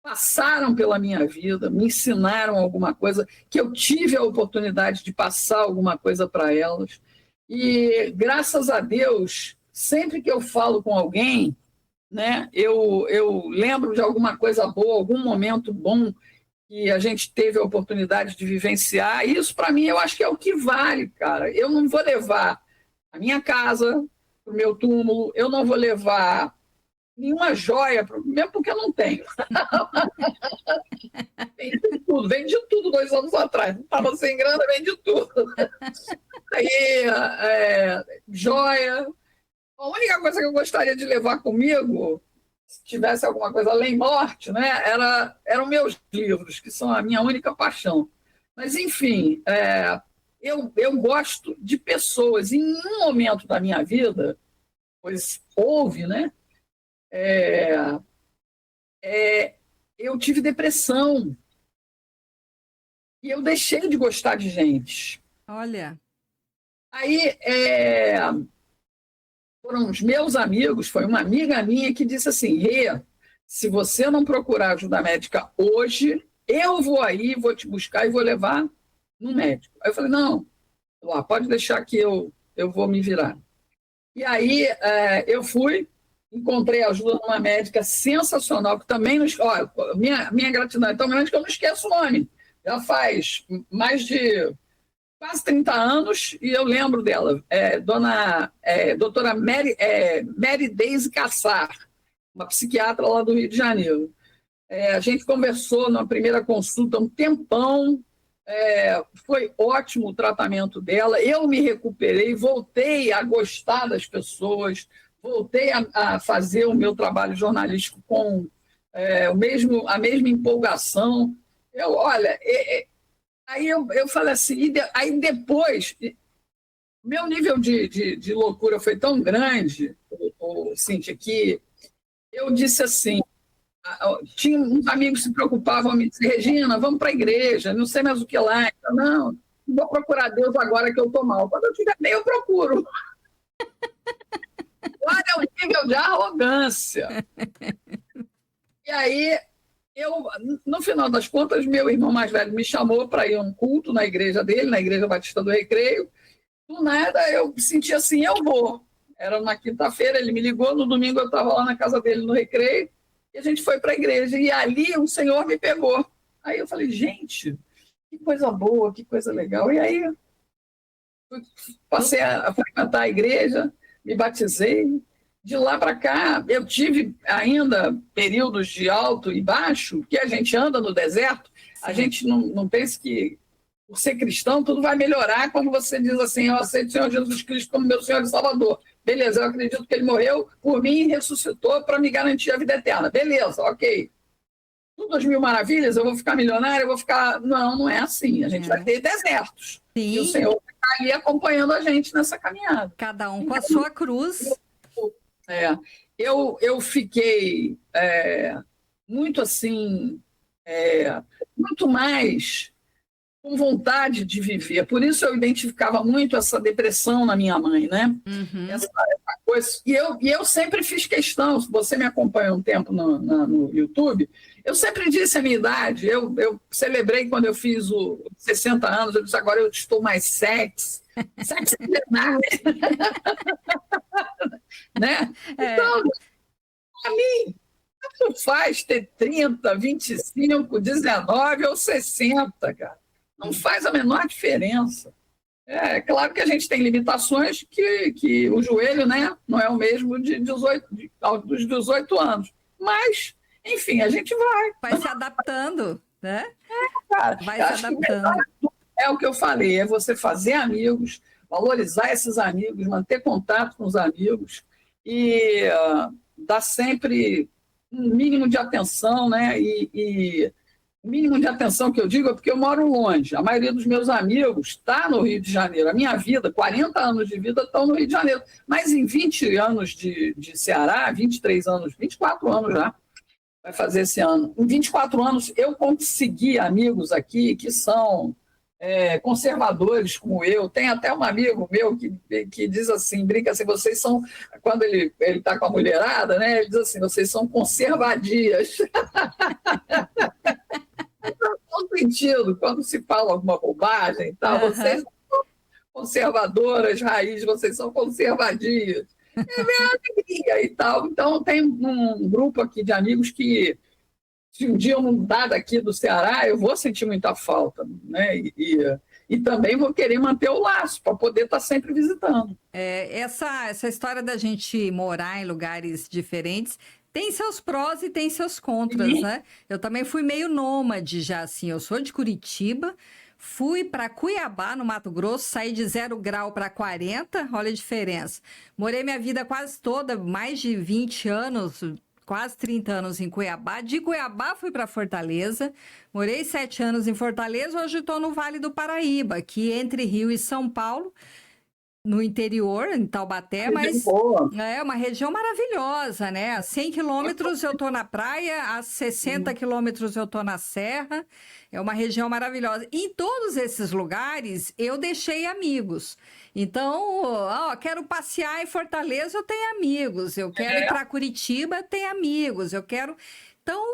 passaram pela minha vida, me ensinaram alguma coisa, que eu tive a oportunidade de passar alguma coisa para elas. E, graças a Deus, sempre que eu falo com alguém, né, eu lembro de alguma coisa boa, algum momento bom que a gente teve a oportunidade de vivenciar. E isso, para mim, eu acho que é o que vale, cara. Eu não vou levar a minha casa para o meu túmulo, eu não vou levar nenhuma joia, mesmo porque eu não tenho. Vendi tudo 2 anos atrás. Não estava sem grana, vendi tudo. Aí, joia. A única coisa que eu gostaria de levar comigo, se tivesse alguma coisa além morte, né, eram meus livros, que são a minha única paixão. Mas, enfim, eu gosto de pessoas. Em um momento da minha vida, pois houve, né, eu tive depressão. E eu deixei de gostar de gente. Olha. Aí, foram os meus amigos, foi uma amiga minha que disse assim: Rê, se você não procurar ajuda médica hoje, eu vou aí, vou te buscar e vou levar no médico. Aí eu falei: não, pode deixar que eu vou me virar. E aí eu fui, encontrei ajuda numa médica sensacional, que também minha gratidão é tão grande que eu não esqueço o nome. Já faz mais de quase 30 anos e eu lembro dela, doutora Mary Daisy Cassar, uma psiquiatra lá do Rio de Janeiro. A gente conversou na primeira consulta um tempão, foi ótimo o tratamento dela, eu me recuperei, voltei a gostar das pessoas, voltei a fazer o meu trabalho jornalístico com a mesma empolgação. Aí eu falei assim, aí depois, meu nível de loucura foi tão grande, Cíntia, que eu disse assim, tinha uns amigos que se preocupavam, me dizer: Regina, vamos para a igreja, não sei mais o que lá. Então, não, vou procurar Deus agora que eu estou mal. Quando eu estiver bem, eu procuro. Olha o nível de arrogância. E aí, no final das contas, meu irmão mais velho me chamou para ir a um culto na igreja dele, na Igreja Batista do Recreio. Do nada, eu senti assim, eu vou. Era uma quinta-feira, ele me ligou, no domingo eu estava lá na casa dele no Recreio, e a gente foi para a igreja. E ali o Senhor me pegou. Aí eu falei, gente, que coisa boa, que coisa legal. E aí passei a frequentar a igreja, me batizei. De lá para cá, eu tive ainda períodos de alto e baixo, que a gente anda no deserto, a gente não pensa que, por ser cristão, tudo vai melhorar quando você diz assim, eu aceito o Senhor Jesus Cristo como meu Senhor e Salvador. Beleza, eu acredito que ele morreu por mim e ressuscitou para me garantir a vida eterna. Beleza, ok. Tudo as mil maravilhas, eu vou ficar milionário, eu vou ficar... Não é assim. A gente vai ter desertos. Sim. E o Senhor vai estar ali acompanhando a gente nessa caminhada. Cada um com a sua cruz. Eu fiquei muito assim, muito mais com vontade de viver. Por isso eu identificava muito essa depressão na minha mãe, né? Uhum. Essa coisa. E eu sempre fiz questão, se você me acompanha um tempo no YouTube, eu sempre disse a minha idade, eu celebrei quando eu fiz os 60 anos, eu disse, agora eu estou mais sexy. Sexy demais. Né? Então, para mim, tanto faz ter 30, 25, 19 ou 60, cara. Não faz a menor diferença. É claro que a gente tem limitações que o joelho, né, não é o mesmo dos 18 anos. Mas, enfim, a gente vai se adaptando, né? Cara, vai se adaptando. É o que eu falei, é você fazer amigos, valorizar esses amigos, manter contato com os amigos e dar sempre um mínimo de atenção, né? E o mínimo de atenção que eu digo é porque eu moro longe. A maioria dos meus amigos está no Rio de Janeiro. A minha vida, 40 anos de vida, estão no Rio de Janeiro. Mas em 20 anos de Ceará, 23 anos, 24 anos já, vai fazer esse ano. Em 24 anos, eu consegui amigos aqui que são conservadores como eu. Tem até um amigo meu que diz assim, brinca assim, vocês são, quando ele está com a mulherada, né, ele diz assim, vocês são conservadias. No sentido, quando se fala alguma bobagem e tal, vocês são conservadoras, raiz, vocês são conservadias. É minha alegria e tal. Então, tem um grupo aqui de amigos que, se um dia eu mudar daqui do Ceará, eu vou sentir muita falta, né? E também vou querer manter o laço para poder estar sempre visitando. Essa história da gente morar em lugares diferentes tem seus prós e tem seus contras, né? Eu também fui meio nômade já, assim. Eu sou de Curitiba, fui para Cuiabá, no Mato Grosso, saí de 0 grau para 40, olha a diferença. Morei minha vida quase toda, mais de 20 anos, quase 30 anos em Cuiabá. De Cuiabá fui para Fortaleza, morei 7 anos em Fortaleza, hoje estou no Vale do Paraíba, que entre Rio e São Paulo, no interior, em Taubaté, mas é uma região maravilhosa, né? A 100 quilômetros eu estou na praia, a 60 quilômetros eu estou na serra, é uma região maravilhosa. Em todos esses lugares, eu deixei amigos. Então, quero passear em Fortaleza, eu tenho amigos. Eu quero ir para Curitiba, eu tenho amigos. Eu quero... Então,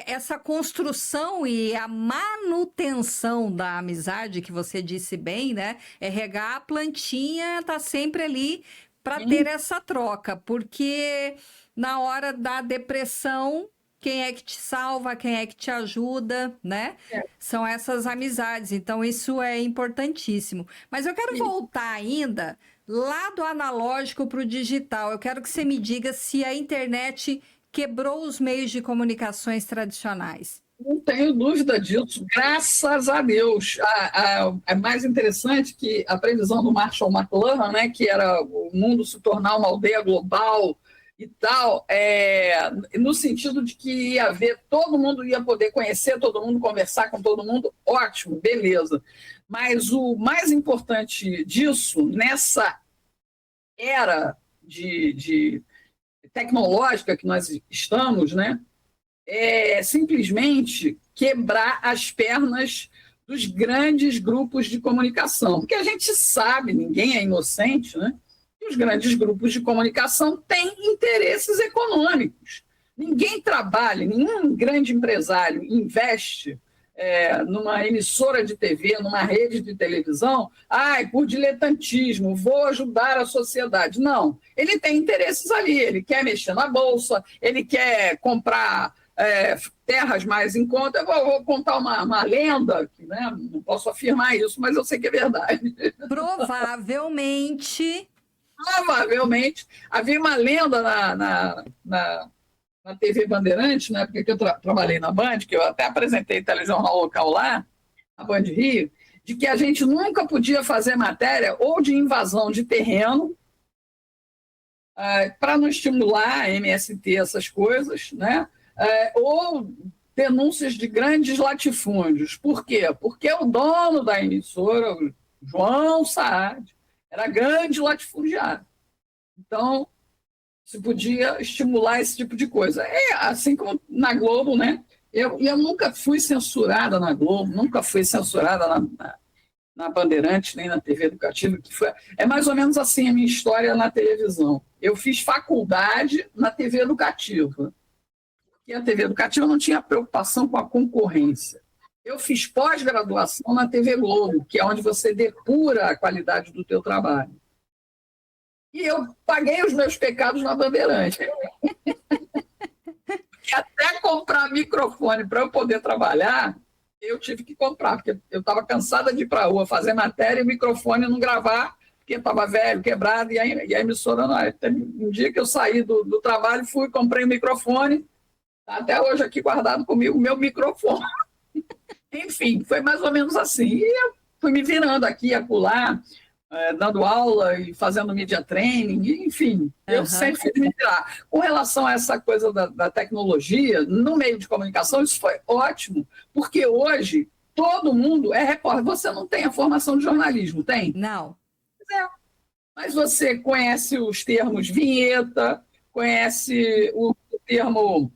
essa construção e a manutenção da amizade, que você disse bem, né? É regar a plantinha, tá sempre ali para ter essa troca. Porque na hora da depressão, quem é que te salva, quem é que te ajuda, né? São essas amizades. Então, isso é importantíssimo. Mas eu quero voltar ainda lá do analógico para o digital. Eu quero que você me diga se a internet quebrou os meios de comunicações tradicionais. Não tenho dúvida disso, graças a Deus. É mais interessante que a previsão do Marshall McLuhan, né, que era o mundo se tornar uma aldeia global e tal, no sentido de que ia haver, todo mundo ia poder conhecer todo mundo, conversar com todo mundo, ótimo, beleza. Mas o mais importante disso, nessa era de tecnológica que nós estamos, né, é simplesmente quebrar as pernas dos grandes grupos de comunicação. Porque a gente sabe, ninguém é inocente, né? Que os grandes grupos de comunicação têm interesses econômicos. Ninguém trabalha, nenhum grande empresário investe numa emissora de TV, numa rede de televisão, por diletantismo, vou ajudar a sociedade. Não, ele tem interesses ali, ele quer mexer na bolsa, ele quer comprar terras mais em conta. Eu vou contar uma lenda, né? Não posso afirmar isso, mas eu sei que é verdade. Provavelmente, havia uma lenda na TV Bandeirantes, na época que eu trabalhei na Band, que eu até apresentei telejornal local lá, na Band Rio, de que a gente nunca podia fazer matéria ou de invasão de terreno, para não estimular a MST, essas coisas, né? Ou denúncias de grandes latifúndios. Por quê? Porque o dono da emissora, o João Saad, era grande latifundiário. Então, se podia estimular esse tipo de coisa. Assim como na Globo, né? Eu nunca fui censurada na Globo, nunca fui censurada na Bandeirantes, nem na TV Educativa. É mais ou menos assim a minha história na televisão. Eu fiz faculdade na TV Educativa, porque a TV Educativa não tinha preocupação com a concorrência. Eu fiz pós-graduação na TV Globo, que é onde você depura a qualidade do teu trabalho. E eu paguei os meus pecados na Bandeirantes. E até comprar microfone para eu poder trabalhar, eu tive que comprar, porque eu estava cansada de ir para a rua fazer matéria e o microfone não gravar, porque estava velho, quebrado, e a emissora não. Um dia que eu saí do trabalho, fui, comprei o microfone, está até hoje aqui guardado comigo o meu microfone. Enfim, foi mais ou menos assim. E eu fui me virando aqui e acolá, dando aula e fazendo media training, enfim, eu sempre fui me virar. Com relação a essa coisa da tecnologia, no meio de comunicação, isso foi ótimo, porque hoje todo mundo é repórter. Você não tem a formação de jornalismo, tem? não. Mas você conhece os termos vinheta, conhece o termo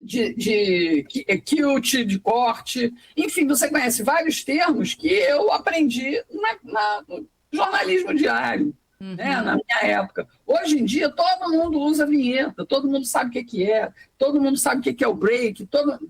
de cute, de corte, enfim, você conhece vários termos que eu aprendi no jornalismo diário, né, na minha época. Hoje em dia, todo mundo usa vinheta, todo mundo sabe o que é, todo mundo sabe o que é o break,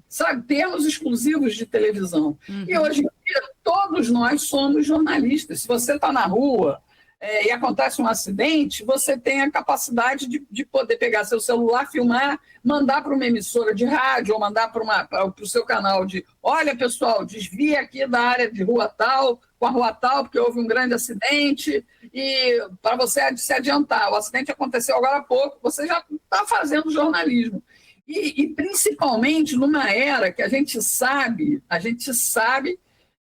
sabe, termos exclusivos de televisão. E hoje em dia, todos nós somos jornalistas. Se você está na rua e acontece um acidente, você tem a capacidade de poder pegar seu celular, filmar, mandar para uma emissora de rádio ou mandar para o seu canal de: olha, pessoal, desvia aqui da área de rua tal, com a rua tal, porque houve um grande acidente, e para você se adiantar, o acidente aconteceu agora há pouco, você já está fazendo jornalismo. E principalmente numa era que a gente sabe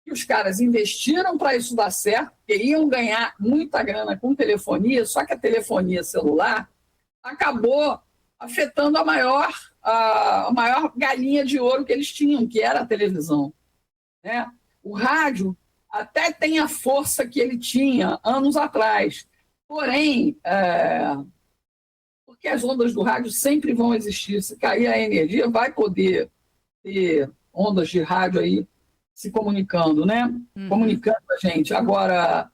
que os caras investiram para isso dar certo, queriam ganhar muita grana com telefonia, só que a telefonia celular acabou afetando a maior galinha de ouro que eles tinham, que era a televisão, né? O rádio até tem a força que ele tinha anos atrás, porém, porque as ondas do rádio sempre vão existir, se cair a energia, vai poder ter ondas de rádio aí se comunicando, né? Comunicando a gente. Agora,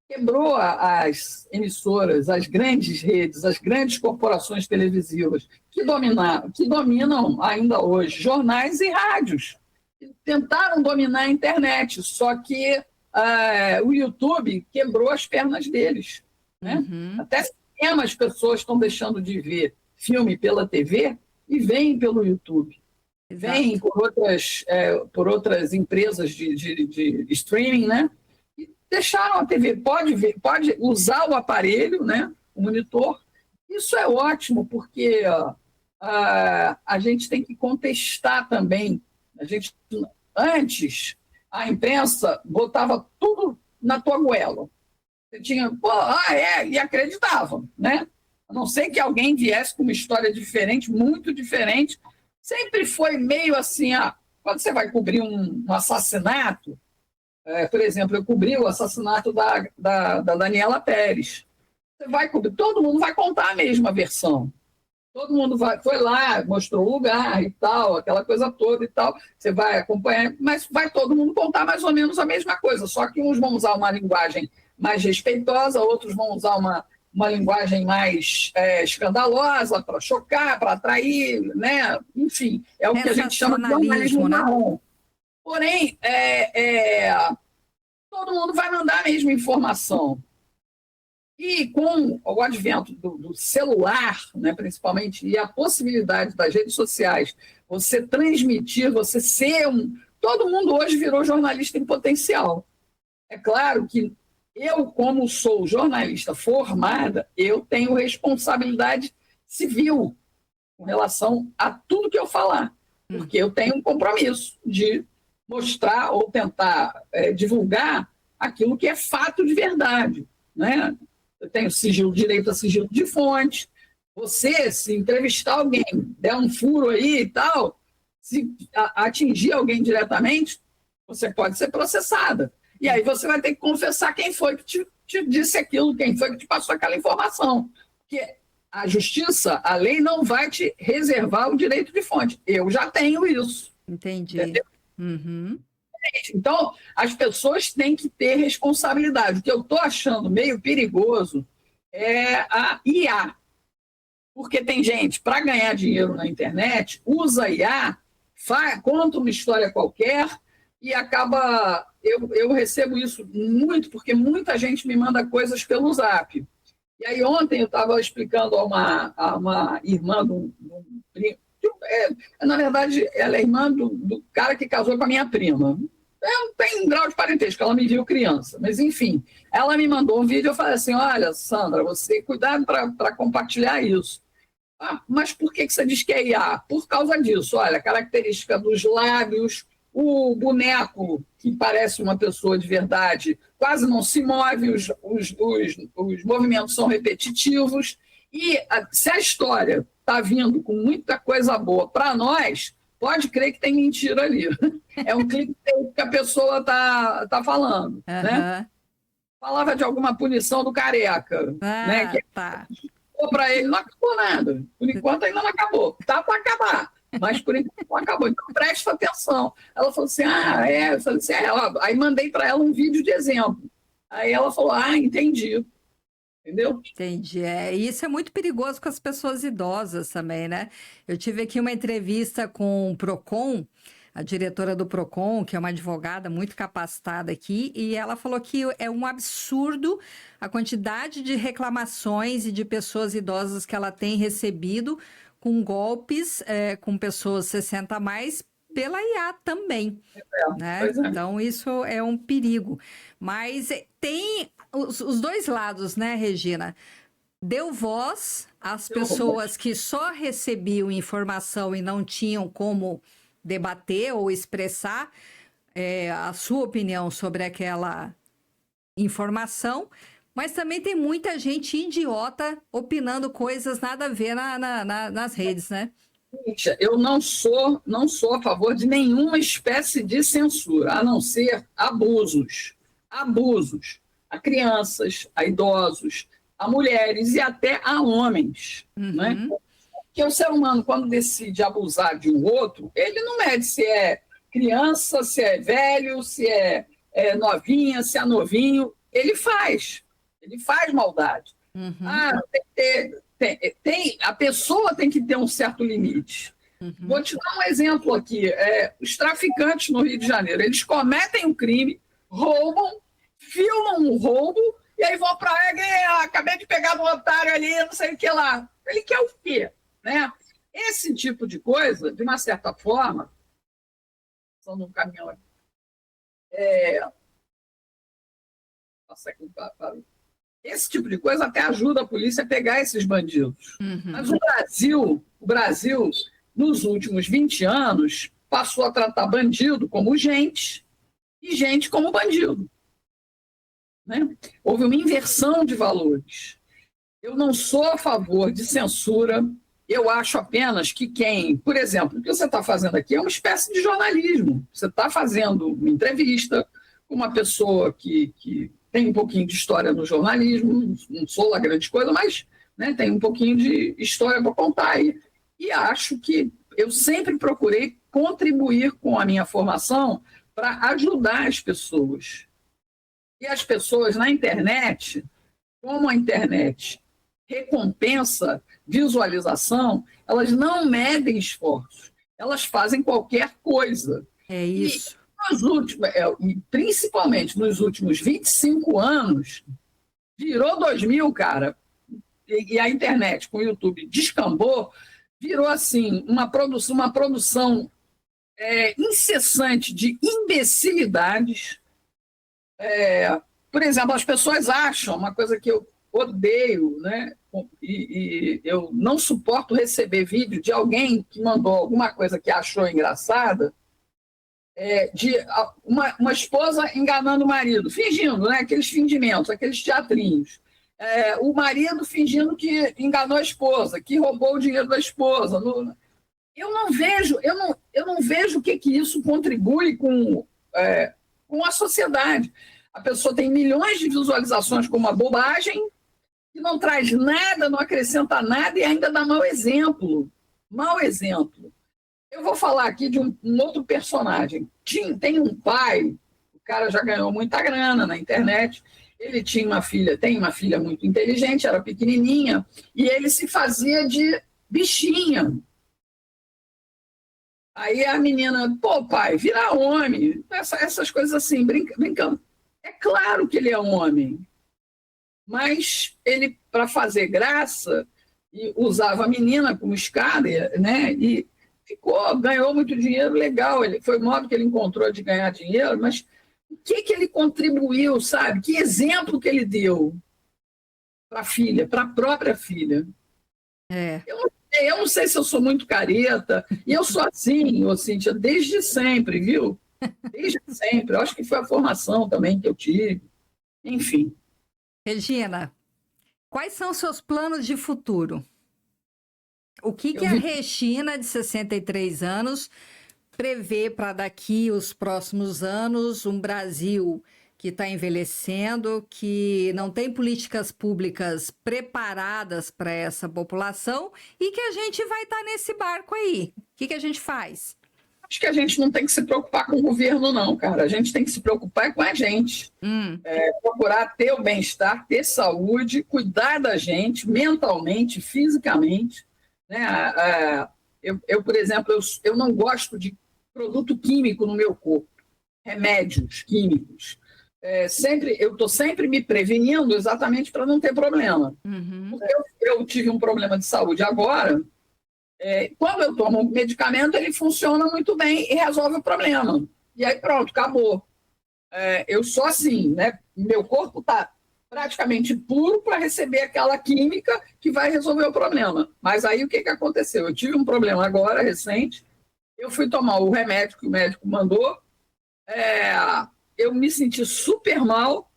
quebrou as emissoras, as grandes redes, as grandes corporações televisivas que dominam ainda hoje jornais e rádios. Tentaram dominar a internet, só que o YouTube quebrou as pernas deles, né? Até cinema as pessoas estão deixando de ver filme pela TV e veem pelo YouTube. Vem por outras empresas de streaming, né? E deixaram a TV. Pode usar o aparelho, né? O monitor. Isso é ótimo, porque a gente tem que contestar também. Antes, a imprensa botava tudo na tua goela. Você tinha, e acreditavam, né? A não ser que alguém viesse com uma história diferente, muito diferente. Sempre foi meio assim, quando você vai cobrir um assassinato, por exemplo, eu cobri o assassinato da Daniela Pérez. Você vai cobrir, todo mundo vai contar a mesma versão. Todo mundo foi lá, mostrou o lugar e tal, aquela coisa toda e tal. Você vai acompanhar, mas vai todo mundo contar mais ou menos a mesma coisa. Só que uns vão usar uma linguagem mais respeitosa, outros vão usar uma linguagem mais escandalosa para chocar, para atrair, né? Enfim, é o que a gente chama de jornalismo marrom. Porém, todo mundo vai mandar a mesma informação. E com o advento do celular, né, principalmente, e a possibilidade das redes sociais, você transmitir, você ser todo mundo hoje virou jornalista em potencial. É claro que eu, como sou jornalista formada, eu tenho responsabilidade civil com relação a tudo que eu falar, porque eu tenho um compromisso de mostrar ou tentar divulgar aquilo que é fato de verdade, né? Eu tenho direito a sigilo de fonte. Você, se entrevistar alguém, der um furo aí e tal, se atingir alguém diretamente, você pode ser processada. E aí você vai ter que confessar quem foi que te disse aquilo, quem foi que te passou aquela informação. Porque a justiça, a lei não vai te reservar o direito de fonte. Eu já tenho isso. Entendi. Entendeu? Uhum. Então, as pessoas têm que ter responsabilidade. O que eu estou achando meio perigoso é a IA. Porque tem gente, para ganhar dinheiro na internet, usa a IA, conta uma história qualquer e acaba... Eu recebo isso muito, porque muita gente me manda coisas pelo Zap. E aí ontem eu estava explicando a uma irmã de um primo. Na verdade, ela é irmã do cara que casou com a minha prima. Não tem um grau de parentesco, ela me viu criança. Mas, enfim, ela me mandou um vídeo, eu falei assim, olha, Sandra, você cuidado para compartilhar isso. Ah, mas por que você diz que é IA? Por causa disso, olha, a característica dos lábios, o boneco, que parece uma pessoa de verdade, quase não se move, os movimentos são repetitivos. E se a história está vindo com muita coisa boa para nós, pode crer que tem mentira ali. É um clique que a pessoa está falando. Né? Falava de alguma punição do careca. Né? Que tá. Para ele não acabou nada. Por enquanto ainda não acabou. Está para acabar. Mas por enquanto não acabou. Então presta atenção. Ela falou assim, Eu falei assim, Aí mandei para ela um vídeo de exemplo. Aí ela falou, entendi. Entendeu? Entendi. Isso é muito perigoso com as pessoas idosas também, né? Eu tive aqui uma entrevista com o Procon, a diretora do Procon, que é uma advogada muito capacitada aqui, e ela falou que é um absurdo a quantidade de reclamações e de pessoas idosas que ela tem recebido com golpes, com pessoas 60 a mais, pela IA também, né? Então, isso é um perigo. Mas tem os dois lados, né, Regina? Deu voz às pessoas que só recebiam informação e não tinham como debater ou expressar a sua opinião sobre aquela informação, mas também tem muita gente idiota opinando coisas nada a ver nas redes, né? Eu não sou a favor de nenhuma espécie de censura, a não ser abusos a crianças, a idosos, a mulheres e até a homens. Né? Porque o ser humano, quando decide abusar de um outro, ele não mede se é criança, se é velho, se é novinha, se é novinho, ele faz maldade. A pessoa tem que ter um certo limite. Vou te dar um exemplo aqui. Os traficantes no Rio de Janeiro, eles cometem um crime, roubam, filmam um roubo, e aí vão para a acabei de pegar um otário ali, não sei o que lá. Ele quer o quê? Né? Esse tipo de coisa, de uma certa forma, são num caminhão aqui. Nossa, aqui parou. Esse tipo de coisa até ajuda a polícia a pegar esses bandidos. Mas o Brasil, nos últimos 20 anos, passou a tratar bandido como gente e gente como bandido. Né? Houve uma inversão de valores. Eu não sou a favor de censura, eu acho apenas que por exemplo, o que você está fazendo aqui é uma espécie de jornalismo. Você está fazendo uma entrevista com uma pessoa que tem um pouquinho de história no jornalismo, não sou lá grande coisa, mas né? Tenho um pouquinho de história para contar aí. E acho que eu sempre procurei contribuir com a minha formação para ajudar as pessoas. E as pessoas na internet, como a internet recompensa visualização, elas não medem esforços, elas fazem qualquer coisa. É isso. E principalmente nos últimos 25 anos, virou 2000, cara, e a internet com o YouTube descambou, virou assim uma produção incessante de imbecilidades. Por exemplo, as pessoas acham, uma coisa que eu odeio, né? E eu não suporto receber vídeo de alguém que mandou alguma coisa que achou engraçada, de uma esposa enganando o marido, fingindo, né? Aqueles fingimentos, aqueles teatrinhos. O marido fingindo que enganou a esposa, que roubou o dinheiro da esposa. Eu não vejo o que isso contribui com a sociedade. A pessoa tem milhões de visualizações com uma bobagem, que não traz nada, não acrescenta nada e ainda dá mau exemplo. Mau exemplo. Eu vou falar aqui de um outro personagem. Tem um pai, o cara já ganhou muita grana na internet, ele tem uma filha muito inteligente, era pequenininha, e ele se fazia de bichinha. Aí a menina, pô, pai, vira homem, essas coisas assim, brincando. É claro que ele é um homem, mas ele, para fazer graça, usava a menina como escada, né? E ganhou muito dinheiro, legal. Foi o modo que ele encontrou de ganhar dinheiro, mas o que ele contribuiu, sabe? Que exemplo que ele deu para a filha, para a própria filha? Eu não sei se eu sou muito careta, e eu sou assim, Cíntia, desde sempre, viu? Desde sempre. Eu acho que foi a formação também que eu tive. Enfim. Regina, quais são os seus planos de futuro? O que a Regina, de 63 anos, prevê para daqui os próximos anos um Brasil que está envelhecendo, que não tem políticas públicas preparadas para essa população e que a gente vai estar nesse barco aí? O que a gente faz? Acho que a gente não tem que se preocupar com o governo, não, cara. A gente tem que se preocupar com a gente. Procurar ter o bem-estar, ter saúde, cuidar da gente mentalmente, fisicamente. Né? Eu, por exemplo, eu não gosto de produto químico no meu corpo, remédios químicos. Eu estou sempre me prevenindo exatamente para não ter problema. Eu tive um problema de saúde agora. Quando eu tomo um medicamento, ele funciona muito bem e resolve o problema. E aí pronto, acabou. Eu sou assim, né? Meu corpo está praticamente puro para receber aquela química que vai resolver o problema. Mas aí o que aconteceu? Eu tive um problema agora, recente, eu fui tomar o remédio que o médico mandou, eu me senti super mal,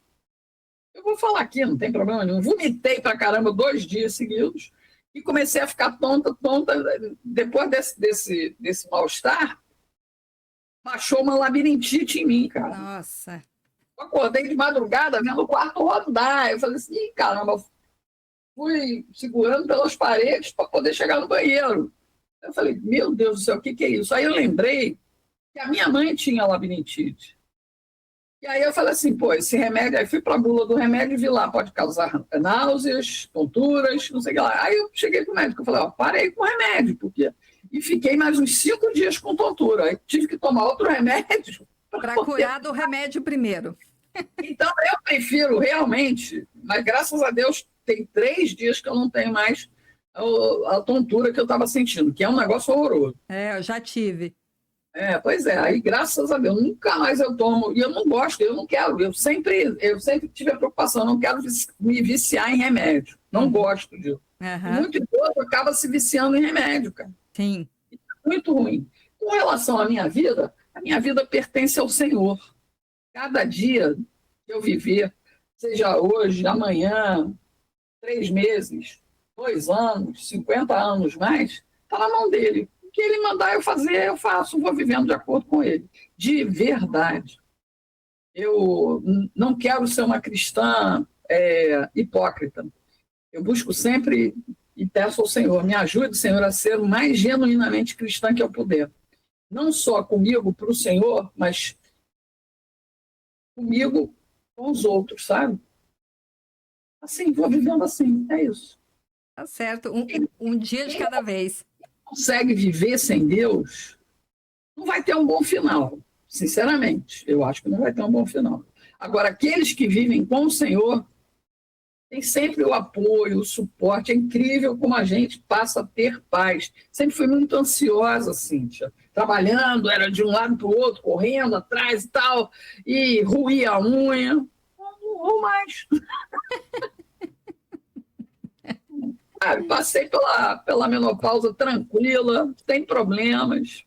eu vou falar aqui, não tem problema nenhum, vomitei pra caramba 2 dias seguidos, e comecei a ficar tonta. Depois desse mal-estar, baixou uma labirintite em mim, cara. Nossa. Eu acordei de madrugada vendo o quarto rodar. Eu falei assim, ih, caramba, fui segurando pelas paredes para poder chegar no banheiro. Eu falei, meu Deus do céu, o que é isso? Aí eu lembrei que a minha mãe tinha labirintite. E aí eu falei assim, pô, esse remédio, aí fui para a bula do remédio e vi lá, pode causar náuseas, tonturas, não sei o que lá. Aí eu cheguei para o médico, eu falei, ó, parei com o remédio, porque... E fiquei mais uns 5 dias com tontura. Aí tive que tomar outro remédio. Para curar do remédio primeiro. Então eu prefiro realmente, mas graças a Deus tem 3 dias que eu não tenho mais a tontura que eu estava sentindo, que é um negócio horroroso. Eu já tive. Pois é, aí graças a Deus, nunca mais eu tomo, e eu não gosto, eu não quero, eu sempre tive a preocupação, não quero me viciar em remédio, não gosto disso. Muito idoso acaba se viciando em remédio, cara. Sim. Muito ruim. Com relação à minha vida, a minha vida pertence ao Senhor. Cada dia que eu viver, seja hoje, amanhã, 3 meses, 2 anos, 50 anos mais, está na mão dele. O que ele mandar eu fazer, eu faço, vou vivendo de acordo com ele. De verdade. Eu não quero ser uma cristã hipócrita. Eu busco sempre e peço ao Senhor, me ajude, Senhor, a ser o mais genuinamente cristã que eu puder. Não só comigo, para o Senhor, mas comigo, com os outros, sabe? Assim, vou vivendo assim, é isso. Tá certo. Um dia de cada vez. Consegue viver sem Deus, não vai ter um bom final, sinceramente. Eu acho que não vai ter um bom final. Agora, aqueles que vivem com o Senhor têm sempre o apoio, o suporte. É incrível como a gente passa a ter paz. Sempre fui muito ansiosa, Cíntia. Trabalhando, era de um lado para o outro, correndo atrás e tal, e roía a unha. Não vou mais. Passei pela menopausa tranquila, sem problemas.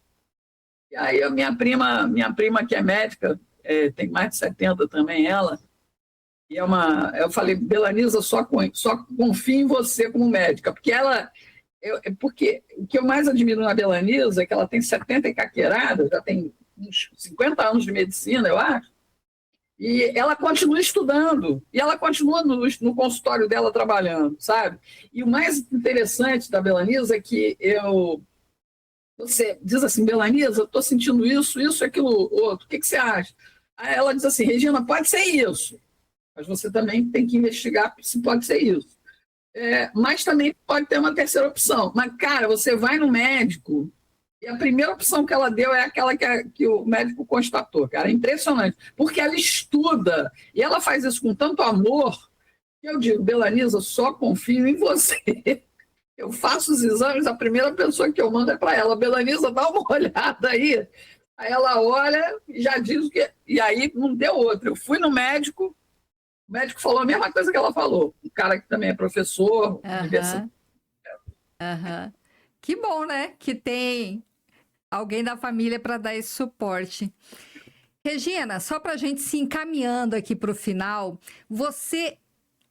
E aí a minha prima que é médica, tem mais de 70 também ela, e eu falei, Belaniza, só confio em você como médica, porque porque o que eu mais admiro na Belaniza é que ela tem 70 e caqueirada, já tem uns 50 anos de medicina, eu acho, e ela continua estudando, e ela continua no consultório dela trabalhando, sabe? E o mais interessante da Belaniza é que você diz assim, Belaniza, eu estou sentindo isso, aquilo, outro, o que você acha? Aí ela diz assim, Regina, pode ser isso, mas você também tem que investigar se pode ser isso. Mas também pode ter uma terceira opção. Mas, cara, você vai no médico e a primeira opção que ela deu é aquela que o médico constatou, cara. É impressionante, porque ela estuda e ela faz isso com tanto amor que eu digo, Belaniza, só confio em você. Eu faço os exames, a primeira pessoa que eu mando é para ela, Belaniza, dá uma olhada aí. Aí ela olha e já diz o que... E aí não deu outra. Eu fui no médico, o médico falou a mesma coisa que ela falou. Um cara que também é professor, universitário. Que bom, né? Que tem alguém da família para dar esse suporte. Regina, só para a gente se encaminhando aqui para o final, você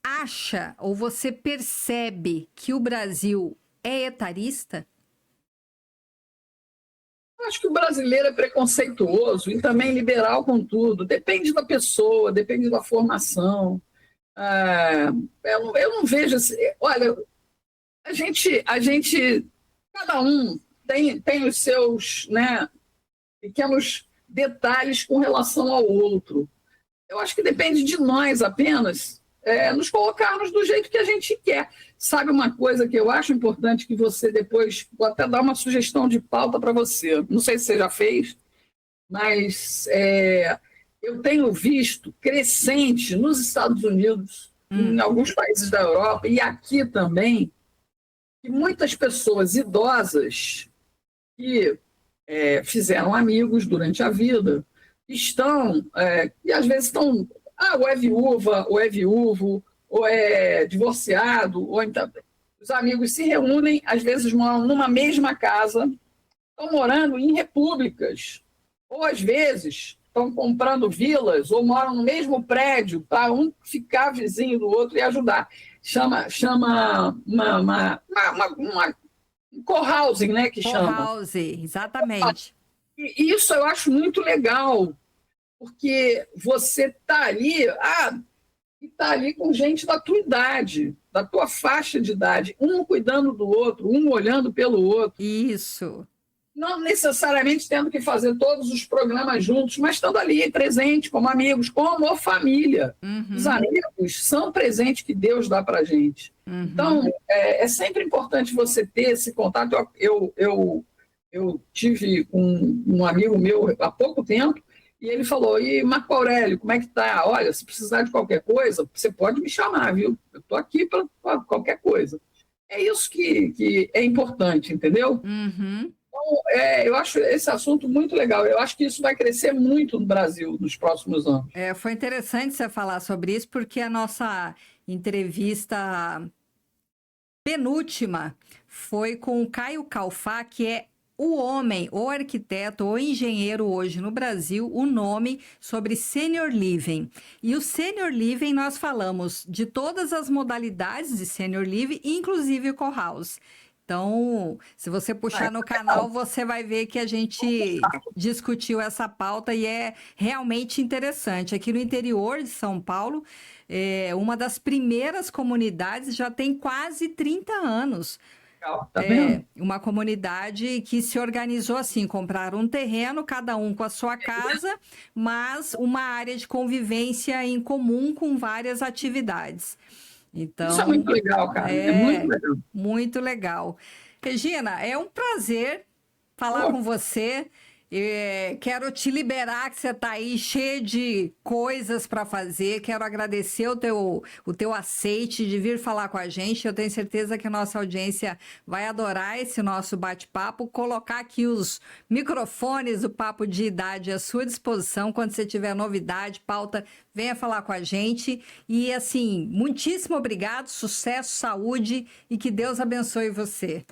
acha ou você percebe que o Brasil é etarista? Eu acho que o brasileiro é preconceituoso e também liberal com tudo. Depende da pessoa, depende da formação. Eu não vejo assim. Olha, a gente cada um tem os seus, né, pequenos detalhes com relação ao outro. Eu acho que depende de nós apenas nos colocarmos do jeito que a gente quer. Sabe uma coisa que eu acho importante que você depois, vou até dar uma sugestão de pauta para você, não sei se você já fez, mas eu tenho visto crescente nos Estados Unidos, em alguns países da Europa e aqui também, que muitas pessoas idosas que fizeram amigos durante a vida estão, e às vezes estão, ou é viúva, ou é viúvo, ou é divorciado, ou então os amigos se reúnem, às vezes moram numa mesma casa, estão morando em repúblicas, ou às vezes estão comprando vilas, ou moram no mesmo prédio, para um ficar vizinho do outro e ajudar. Chama um co-housing, né, que chama. Co-housing, exatamente. E isso eu acho muito legal, porque você está ali com gente da tua idade, da tua faixa de idade, um cuidando do outro, um olhando pelo outro. Isso. Não necessariamente tendo que fazer todos os programas juntos, mas estando ali presente, como amigos, como família. Os amigos são presentes que Deus dá para a gente. Então, é sempre importante você ter esse contato. Eu tive um amigo meu há pouco tempo, e ele falou, e Marco Aurélio, como é que tá? Olha, se precisar de qualquer coisa, você pode me chamar, viu? Eu estou aqui para qualquer coisa. É isso que é importante, entendeu? Então, eu acho esse assunto muito legal. Eu acho que isso vai crescer muito no Brasil nos próximos anos. Foi interessante você falar sobre isso, porque a nossa entrevista penúltima foi com o Caio Calfá, que é o homem, ou arquiteto, ou engenheiro hoje no Brasil, o nome sobre Senior Living. E o Senior Living, nós falamos de todas as modalidades de Senior Living, inclusive o co-house. Então, se você puxar no canal, você vai ver que a gente discutiu essa pauta e é realmente interessante. Aqui no interior de São Paulo, uma das primeiras comunidades já tem quase 30 anos. Tá vendo? Uma comunidade que se organizou assim, compraram um terreno, cada um com a sua casa, mas uma área de convivência em comum com várias atividades. Então, Isso é muito legal, cara. É muito legal. muito legal. Regina, é um prazer falar com você. Quero te liberar, que você está aí cheio de coisas para fazer. Quero agradecer o teu aceite de vir falar com a gente. Eu tenho certeza que a nossa audiência vai adorar esse nosso bate-papo. Colocar aqui os microfones do Papo de Idade à sua disposição. Quando você tiver novidade, pauta, venha falar com a gente. E, assim, muitíssimo obrigado, sucesso, saúde e que Deus abençoe você.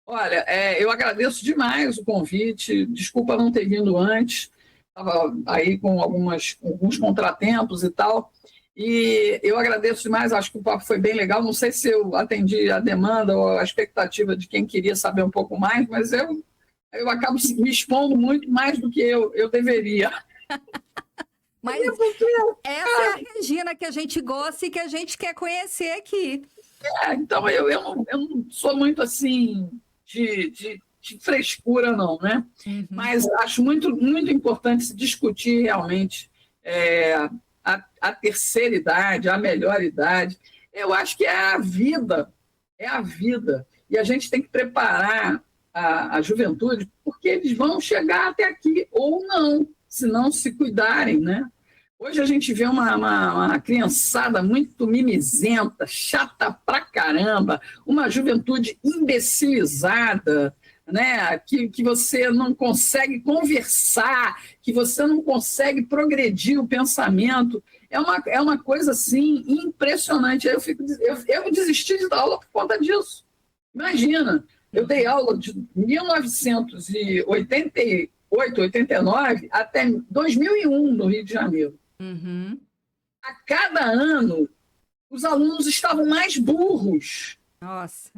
Olha, eu agradeço demais o convite, desculpa não ter vindo antes, estava aí com alguns contratempos e tal, e eu agradeço demais, acho que o papo foi bem legal, não sei se eu atendi a demanda ou a expectativa de quem queria saber um pouco mais, mas eu acabo me expondo muito mais do que eu deveria. Mas essa é a Regina que a gente gosta e que a gente quer conhecer aqui. Então, eu não sou muito assim de frescura, não, né? Uhum. Mas acho muito, muito importante se discutir realmente a terceira idade, a melhor idade. Eu acho que é a vida. E a gente tem que preparar a juventude, porque eles vão chegar até aqui, ou não, se não se cuidarem, né? Hoje a gente vê uma criançada muito mimizenta, chata pra caramba, uma juventude imbecilizada, né? Que você não consegue conversar, que você não consegue progredir o pensamento. É uma coisa assim impressionante. Eu desisti de dar aula por conta disso. Imagina, eu dei aula de 1988, 89 até 2001 no Rio de Janeiro. Uhum. A cada ano, os alunos estavam mais burros. Nossa.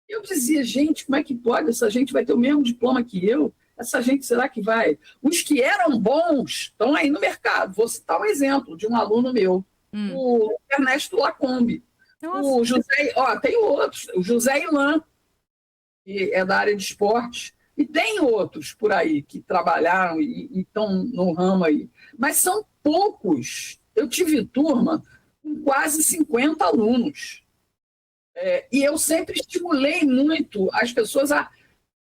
Eu dizia, gente, como é que pode? Essa gente vai ter o mesmo diploma que eu? Essa gente, será que vai? Os que eram bons estão aí no mercado. Vou citar um exemplo de um aluno meu, o Ernesto Lacombe. O José, tem outros, o José Ilan, que é da área de esportes, e tem outros por aí que trabalharam e estão no ramo aí. Mas são poucos. Eu tive turma com quase 50 alunos. E eu sempre estimulei muito as pessoas a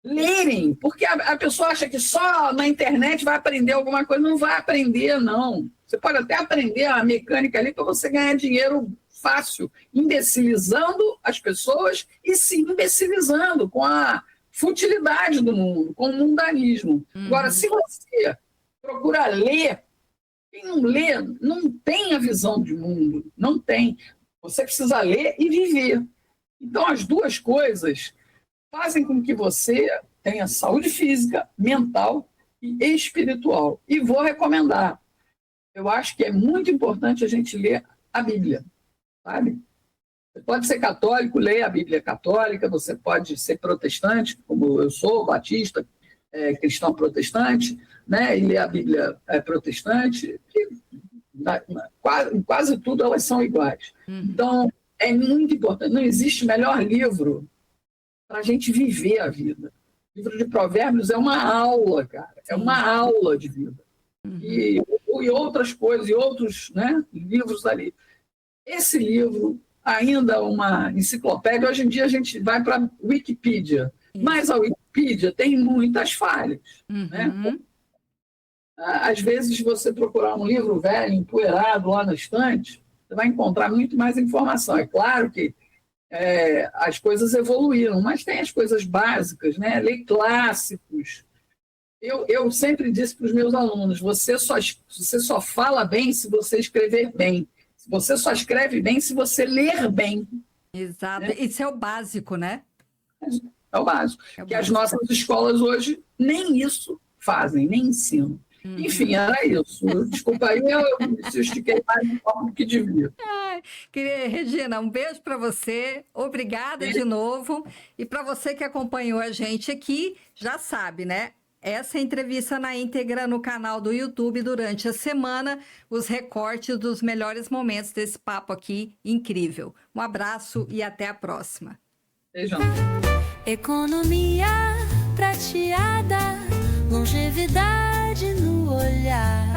lerem, porque a pessoa acha que só na internet vai aprender alguma coisa. Não vai aprender, não. Você pode até aprender a mecânica ali para você ganhar dinheiro fácil, imbecilizando as pessoas e se imbecilizando com a futilidade do mundo, com o mundanismo. Agora, se você procura ler, quem não lê não tem a visão de mundo, não tem. Você precisa ler e viver. Então, as duas coisas fazem com que você tenha saúde física, mental e espiritual. E vou recomendar. Eu acho que é muito importante a gente ler a Bíblia, sabe? Você pode ser católico, leia a Bíblia católica, você pode ser protestante, como eu sou, batista, cristão protestante, né? E ler a Bíblia protestante. Quase tudo elas são iguais. Então, é muito importante. Não existe melhor livro para a gente viver a vida. O livro de Provérbios é uma aula, cara. É uma aula de vida. E outras coisas, e outros, né, livros ali. Esse livro, ainda uma enciclopédia, hoje em dia a gente vai para a Wikipedia, mas a Wikipedia tem muitas falhas. Né? Às vezes, você procurar um livro velho, empoeirado lá na estante, você vai encontrar muito mais informação. É claro que as coisas evoluíram, mas tem as coisas básicas, né? Ler clássicos. Eu sempre disse para os meus alunos, você só fala bem se você escrever bem. Você só escreve bem se você ler bem. Exato. Né? Isso é o básico, né? É o básico. Que as nossas escolas hoje nem isso fazem, nem ensinam. Enfim, era isso. Desculpa aí, se eu estiquei mais um pouco do que devia. Regina, um beijo para você, obrigada de novo. E para você que acompanhou a gente aqui, já sabe, né? Essa entrevista na íntegra no canal do YouTube durante a semana, os recortes dos melhores momentos desse papo aqui incrível. Um abraço e até a próxima. Beijão. Economia prateada, longevidade no olhar.